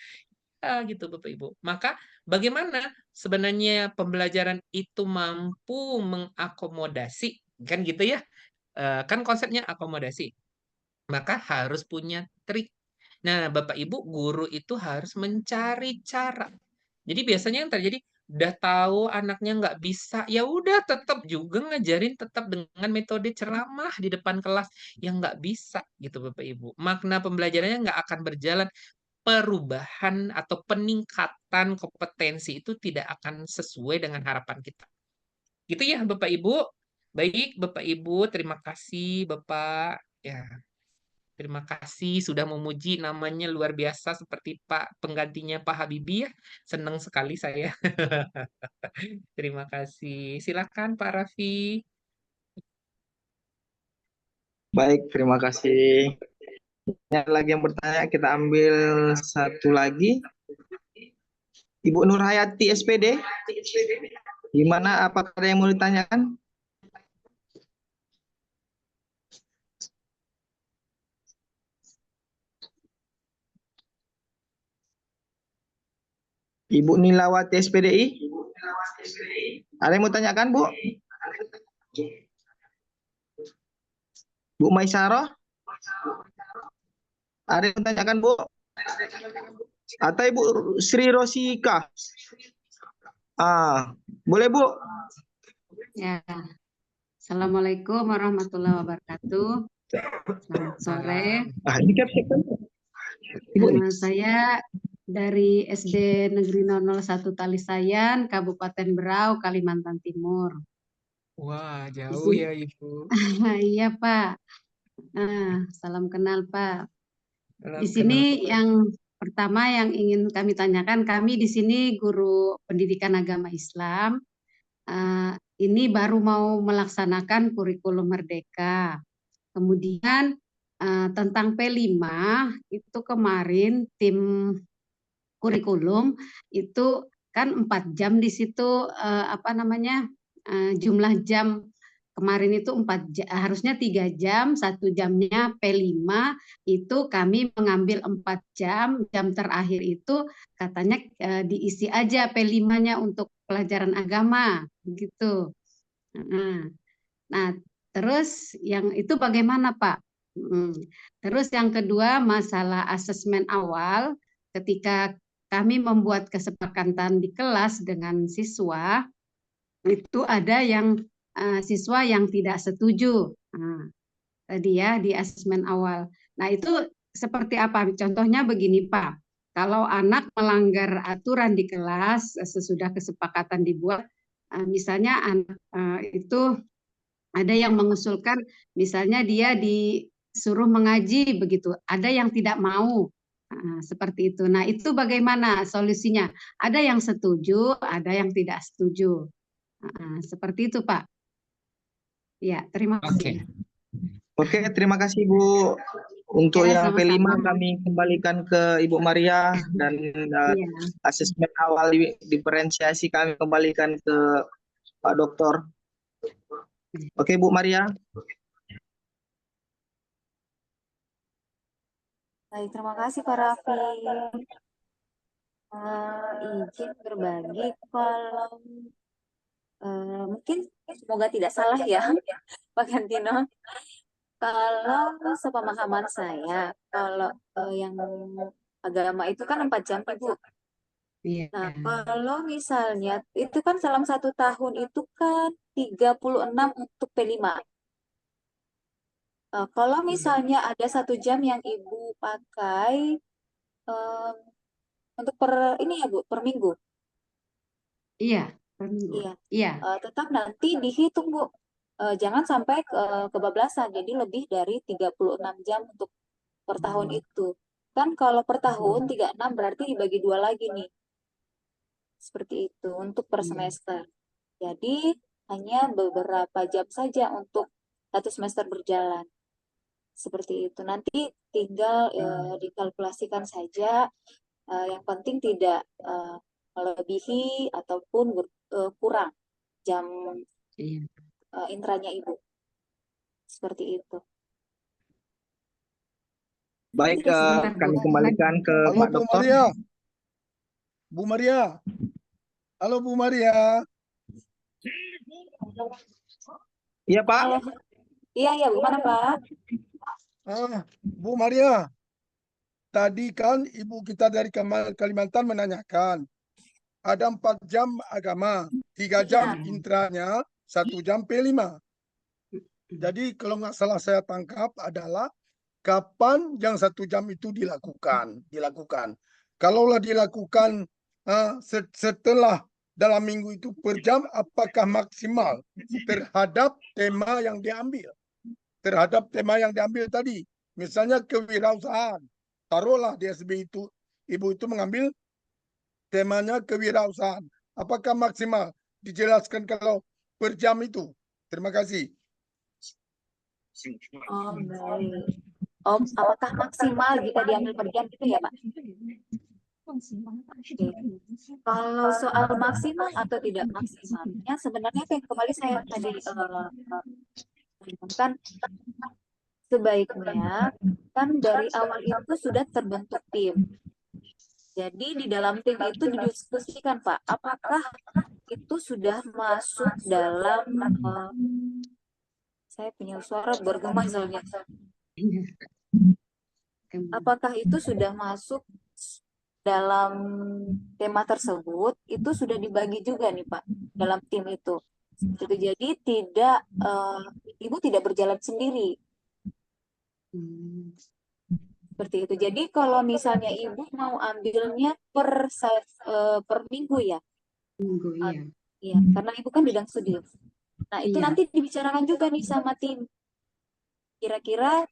Gitu Bapak Ibu. Maka bagaimana sebenarnya pembelajaran itu mampu mengakomodasi. Kan gitu ya. Kan konsepnya akomodasi. Maka harus punya trik. Nah, Bapak Ibu, guru itu harus mencari cara. Jadi biasanya yang terjadi udah tahu anaknya nggak bisa, ya udah tetap juga ngajarin tetap dengan metode ceramah di depan kelas yang nggak bisa gitu Bapak Ibu. Makna pembelajarannya nggak akan berjalan, perubahan atau peningkatan kompetensi itu tidak akan sesuai dengan harapan kita. Gitu ya Bapak Ibu. Baik Bapak Ibu, terima kasih Bapak. Ya, terima kasih sudah memuji, namanya luar biasa seperti Pak penggantinya Pak Habibie ya. Senang sekali saya. Terima kasih. Silakan Pak Raffi. Baik, terima kasih. Ada lagi yang bertanya, kita ambil satu lagi. Ibu Nur Hayati SPD. Gimana, apakah ada yang mau ditanyakan? Ibu Nilawati SPDI. Ada yang mau tanyakan, Bu? Bu Maisaro? Ada yang mau tanyakan, Bu? Atau Ibu Sri Rosika? Boleh, Bu? Ya. Assalamualaikum warahmatullahi wabarakatuh. Selamat sore. Ini caption. Nama saya dari SD Negeri 001 Talisayan, Kabupaten Berau, Kalimantan Timur. Wah, jauh ya Ibu. Iya Pak. Salam kenal Pak. Salam Di sini kenal. yang pertama yang ingin kami tanyakan, kami di sini guru pendidikan agama Islam. Ini baru mau melaksanakan kurikulum Merdeka. Kemudian tentang P5 itu kemarin tim kurikulum itu kan 4 jam di situ jumlah jam kemarin itu 4 jam, harusnya 3 jam, 1 jamnya P5 itu kami mengambil 4 jam, jam terakhir itu katanya diisi aja P5-nya untuk pelajaran agama begitu. Nah, terus yang itu bagaimana Pak? Terus yang kedua, masalah asesmen awal. Ketika kami membuat kesepakatan di kelas dengan siswa, itu ada yang siswa yang tidak setuju. Nah, tadi ya di asesmen awal. Nah, itu seperti apa? Contohnya begini, Pak. Kalau anak melanggar aturan di kelas sesudah kesepakatan dibuat, misalnya anak itu ada yang mengusulkan, misalnya dia disuruh mengaji begitu, ada yang tidak mau. Seperti itu. Nah, itu bagaimana solusinya? Ada yang setuju, ada yang tidak setuju. Seperti itu, Pak. Ya, terima Oke. kasih. Oke, terima kasih Bu. Untuk Ya, yang P5 sama-sama. kami kembalikan ke Ibu Maria dan Iya. asesmen awal diferensiasi kami kembalikan ke Pak Dokter. Oke, Bu Maria. Baik, terima kasih Pak Raffi. Izin berbagi kalau mungkin semoga tidak salah ya Pak Gantino. Kalau sepemahaman saya, kalau yang agama itu kan 4 jam Ibu. Iya. Nah, kalau misalnya itu kan dalam 1 tahun itu kan 36 untuk P5. Kalau misalnya ada 1 jam yang Ibu pakai untuk per ini ya Bu, per minggu. Iya, per minggu. Iya. Iya. Tetap nanti dihitung Bu. Jangan sampai kebablasan. Jadi lebih dari 36 jam untuk per tahun itu. Kan kalau per tahun 36 berarti dibagi 2 lagi nih. Seperti itu untuk per semester. Jadi hanya beberapa jam saja untuk 1 semester berjalan. Seperti itu. Nanti tinggal dikalkulasikan saja. Yang penting tidak melebihi ataupun kurang jam intranya Ibu. Seperti itu. Baik, kami kembalikan ke Halo Pak Bu Dokter. Maria. Bu Maria. Halo Bu Maria. Iya Pak. Iya, gimana Pak? Bu Maria, tadi kan ibu kita dari Kalimantan menanyakan, ada 4 jam agama, 3 jam intranya, 1 jam P5. Jadi kalau nggak salah saya tangkap adalah kapan yang 1 jam itu dilakukan. Kalaulah dilakukan setelah dalam minggu itu per jam, apakah maksimal terhadap tema yang diambil? Terhadap tema yang diambil tadi, misalnya kewirausahaan. Taruhlah di SB itu, ibu itu mengambil temanya kewirausahaan. Apakah maksimal? Dijelaskan kalau per jam itu. Terima kasih. Oh, baik. Apakah maksimal jika diambil per jam gitu ya Pak? Okay. Kalau soal maksimal atau tidak maksimalnya, sebenarnya yang kembali saya tadi kan sebaiknya kan dari awal itu sudah terbentuk tim. Jadi di dalam tim itu didiskusikan Pak, apakah itu sudah masuk dalam saya punya suara bergema soalnya. Apakah itu sudah masuk dalam tema tersebut, itu sudah dibagi juga nih Pak dalam tim itu. Jadi tidak ibu tidak berjalan sendiri. Seperti itu. Jadi kalau misalnya ibu mau ambilnya per minggu ya. Minggu, iya. Iya, karena ibu kan bidang studi. Nah, itu nanti dibicarakan juga nih sama tim. Kira-kira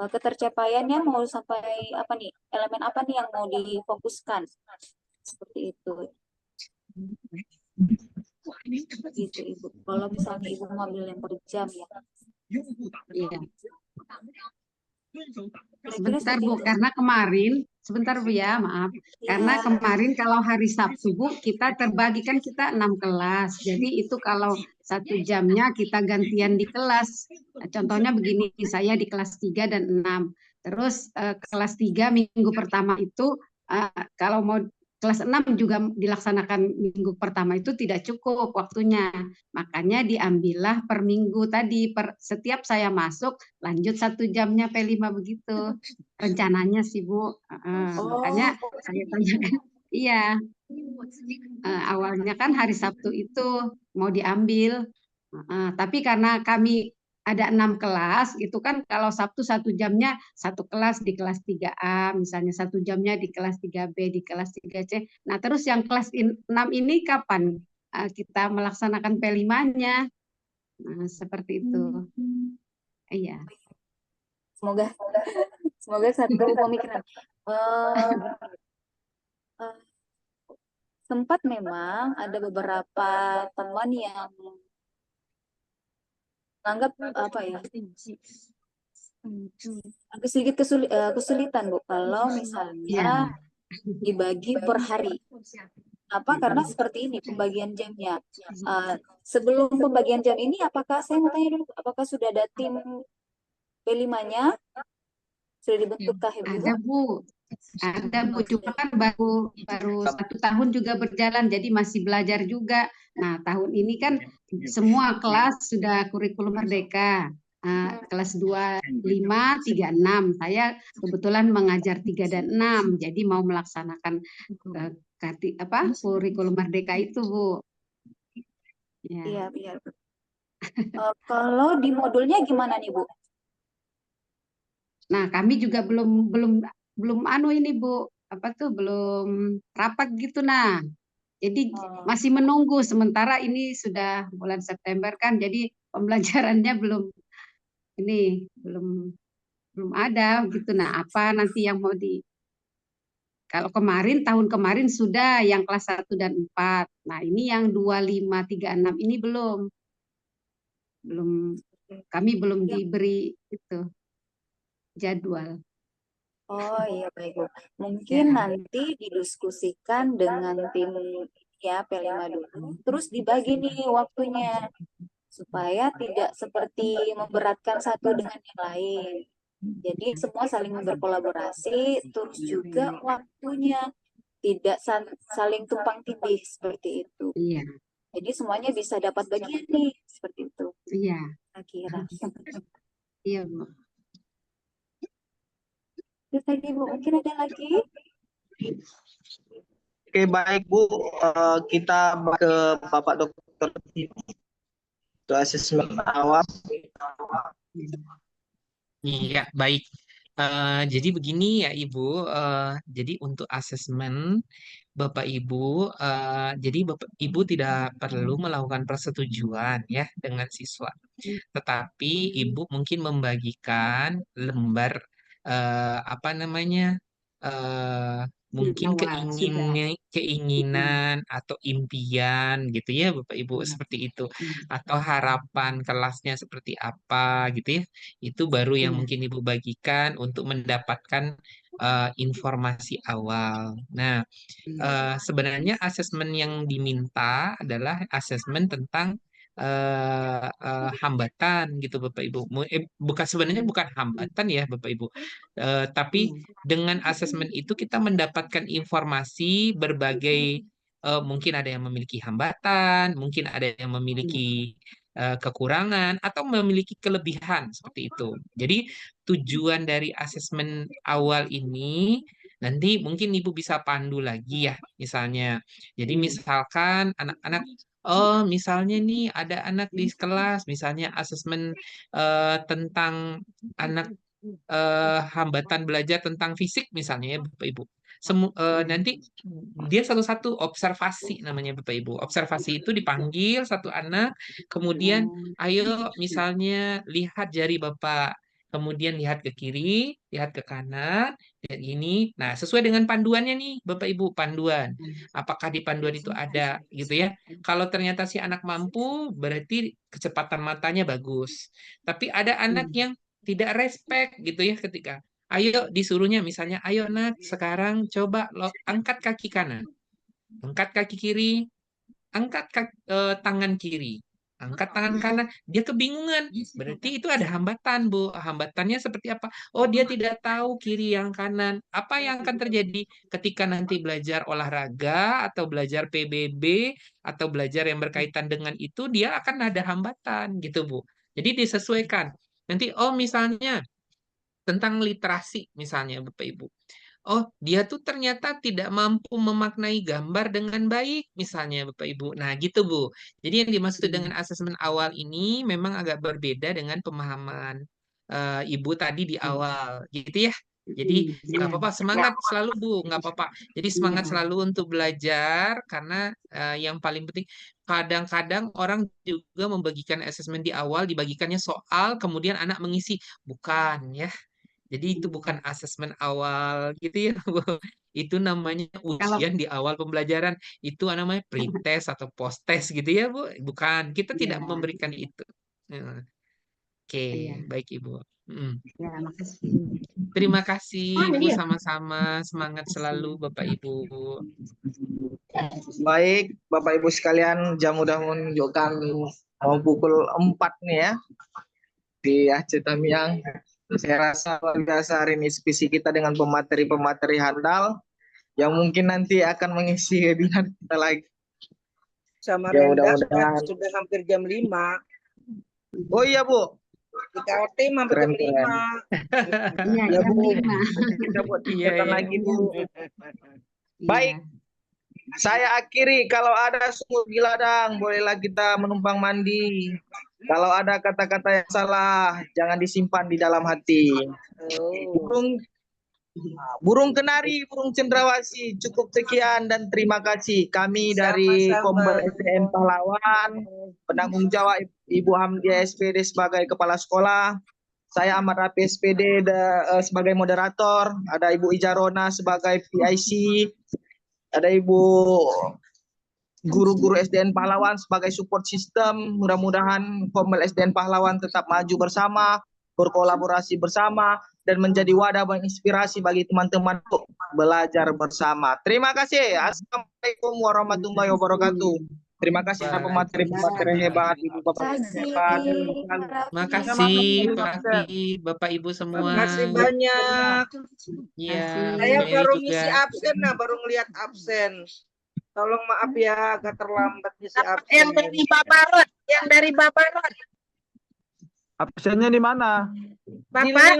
ketercapaiannya mau sampai apa nih? Elemen apa nih yang mau difokuskan? Seperti itu. Gitu, Ibu. Kalau misalnya Ibu mau ambil yang per jam ya. Iya. Sebentar Bu, karena kemarin, sebentar Bu ya, maaf. Karena kemarin kalau hari Sabtu Bu, kita terbagikan kita 6 kelas. Jadi itu kalau 1 jamnya kita gantian di kelas. Contohnya begini, saya di kelas 3 dan 6. Terus kelas 3 minggu pertama itu kalau mau kelas 6 juga dilaksanakan minggu pertama itu tidak cukup waktunya. Makanya diambillah per minggu tadi. Setiap saya masuk, lanjut 1 jamnya P5 begitu. Rencananya sih, Bu. Makanya saya tanyakan. Iya, awalnya kan hari Sabtu itu mau diambil. Tapi karena kami ada 6 kelas, itu kan kalau Sabtu 1 jamnya satu kelas di kelas 3A, misalnya 1 jamnya di kelas 3B, di kelas 3C. Nah, terus yang kelas 6 ini kapan kita melaksanakan P5-nya? Nah, seperti itu. Iya. Semoga satu pemikiran. Sempat memang ada beberapa teman yang menganggap apa ya, agak sedikit kesulitan, Bu, kalau misalnya dibagi per hari. Apa? Karena seperti ini pembagian jamnya. Sebelum pembagian jam ini, apakah saya mau tanya dulu, apakah sudah ada tim P5-nya? Sudah dibentukkah, Ibu? Ada, Bu. Ada, Bu. Cuma kan baru 1 tahun juga berjalan, jadi masih belajar juga. Nah, tahun ini kan semua kelas sudah kurikulum merdeka. Kelas 2, 5, 3, 6. Saya kebetulan mengajar 3 dan 6, jadi mau melaksanakan kurikulum merdeka itu, Bu. Iya, iya. Kalau di modulnya gimana nih, Bu? Nah, kami juga belum ini, Bu, belum rapat gitu. Nah, jadi masih menunggu. Sementara ini sudah bulan September kan, jadi pembelajarannya belum ada gitu. Nah, apa nanti yang mau kalau tahun kemarin sudah yang kelas 1 dan 4. Nah, ini yang 2, 5, 3, 6 ini belum kami belum diberi itu jadwal. Oh iya, baik, Bu. Mungkin nanti didiskusikan dengan tim ya P5 dulu, terus dibagi nih waktunya supaya tidak seperti memberatkan satu dengan yang lain. Jadi semua saling berkolaborasi, terus juga waktunya tidak saling tumpang tindih seperti itu. Iya. Jadi semuanya bisa dapat bagian nih seperti itu. Iya. Kira. Iya, Bu. Itu tadi, Bu. Mungkin ada lagi? Oke, baik, Bu. Kita ke Bapak Dokter untuk asesmen awal. Iya, baik. Jadi begini ya, Ibu. Jadi untuk asesmen Bapak Ibu, jadi Bapak Ibu tidak perlu melakukan persetujuan ya dengan siswa. Tetapi Ibu mungkin membagikan lembar mungkin keinginan atau impian gitu ya Bapak Ibu, seperti itu, atau harapan kelasnya seperti apa gitu ya. Itu baru yang mungkin Ibu bagikan untuk mendapatkan informasi awal. Nah, sebenarnya asesmen yang diminta adalah asesmen tentang hambatan gitu Bapak Ibu. Sebenarnya bukan hambatan ya Bapak Ibu. Tapi dengan asesmen itu kita mendapatkan informasi berbagai, mungkin ada yang memiliki hambatan, mungkin ada yang memiliki kekurangan atau memiliki kelebihan seperti itu. Jadi tujuan dari asesmen awal ini nanti mungkin Ibu bisa pandu lagi ya misalnya. Jadi misalkan anak-anak, oh misalnya nih ada anak di kelas misalnya asesmen tentang anak hambatan belajar tentang fisik misalnya ya Bapak Ibu. Nanti dia satu-satu observasi namanya Bapak Ibu. Observasi itu dipanggil satu anak, kemudian ayo misalnya lihat jari Bapak, kemudian lihat ke kiri, lihat ke kanan, lihat ini. Nah, sesuai dengan panduannya nih Bapak Ibu, panduan. Apakah di panduan itu ada gitu ya. Kalau ternyata si anak mampu, berarti kecepatan matanya bagus. Tapi ada anak yang tidak respect gitu ya ketika ayo disuruhnya misalnya, ayo nak sekarang coba lo angkat kaki kanan, angkat kaki kiri, angkat tangan kiri. Angkat tangan kanan, dia kebingungan. Berarti itu ada hambatan, Bu. Hambatannya seperti apa? Oh, dia tidak tahu kiri yang kanan. Apa yang akan terjadi ketika nanti belajar olahraga atau belajar PBB atau belajar yang berkaitan dengan itu, dia akan ada hambatan gitu, Bu. Jadi disesuaikan. Nanti, oh misalnya tentang literasi misalnya, Bapak Ibu. Oh, dia tuh ternyata tidak mampu memaknai gambar dengan baik, misalnya Bapak Ibu. Nah, gitu Bu. Jadi yang dimaksud dengan asesmen awal ini memang agak berbeda dengan pemahaman Ibu tadi di awal, gitu ya. Jadi nggak apa-apa, semangat selalu Bu, nggak apa-apa. Jadi semangat selalu untuk belajar karena yang paling penting kadang-kadang orang juga membagikan asesmen di awal, dibagikannya soal, kemudian anak mengisi. Bukan ya. Jadi itu bukan asesmen awal gitu ya, Bu. Itu namanya Kalau ujian di awal pembelajaran. Itu namanya pretest atau post-test gitu ya, Bu. Bukan, kita tidak ya, memberikan itu. Nah, oke, iya, baik Ibu. Mm. ya, makasih. Terima kasih Ibu, Iya, sama-sama. Semangat selalu Bapak Ibu. Baik, Bapak Ibu sekalian, jam udah menunjukkan mau pukul 4 nih ya di Aceh Tamiang. Saya rasa luar biasa hari ini diskusi kita dengan pemateri-pemateri handal yang mungkin nanti akan mengisi webinar kita lagi. Sama Ya Renda mudah-mudahan. sudah hampir jam 5. Oh iya Bu, Di KOT hampir keren jam keren. 5. iya, Ya jam Bu, 5. kita buat Iya, kegiatan iya. lagi Bu. Iya. Baik, saya akhiri. Kalau ada sumur di ladang, bolehlah kita menumpang mandi. Kalau ada kata-kata yang salah, jangan disimpan di dalam hati. Oh. Burung kenari, burung cendrawasih, cukup sekian dan terima kasih. Kami dari Sama-sama. Komber SDN Pahlawan, penanggung jawab Ibu Hamdia SPD sebagai kepala sekolah. Saya Ahmad Rafi SPD sebagai moderator, ada Ibu Ijarona sebagai PIC, ada Ibu guru-guru SDN Pahlawan sebagai support system. Mudah-mudahan Komber SDN Pahlawan tetap maju bersama, berkolaborasi bersama, dan menjadi wadah menginspirasi bagi teman-teman untuk belajar bersama. Terima kasih. Assalamualaikum warahmatullahi wabarakatuh. Terima kasih pemateri-pemateri hebat, Ibu Bapak hebat. Makasih Pak Raffi, Bapak Ibu semua. Makasih banyak. Iya, Saya Mary baru juga. ngisi absen, baru ngeliat absen. Tolong maaf ya agak terlambat ngisi absen. Yang dari Baparot, yang dari Baparot. Absennya di mana? Bapak,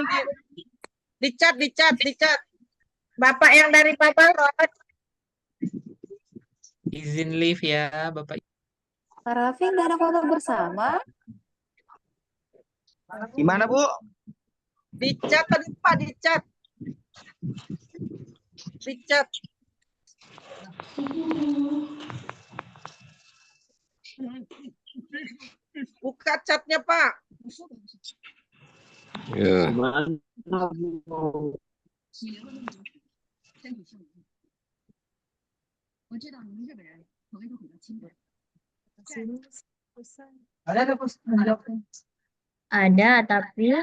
Di chat. Bapak yang dari Baparot. Izin live ya, Bapak. Pak Raffi nggak ada foto bersama? Gimana Bu? Di chat tadi Pak, di chat. Buka chatnya Pak. Ya. Ada, tapi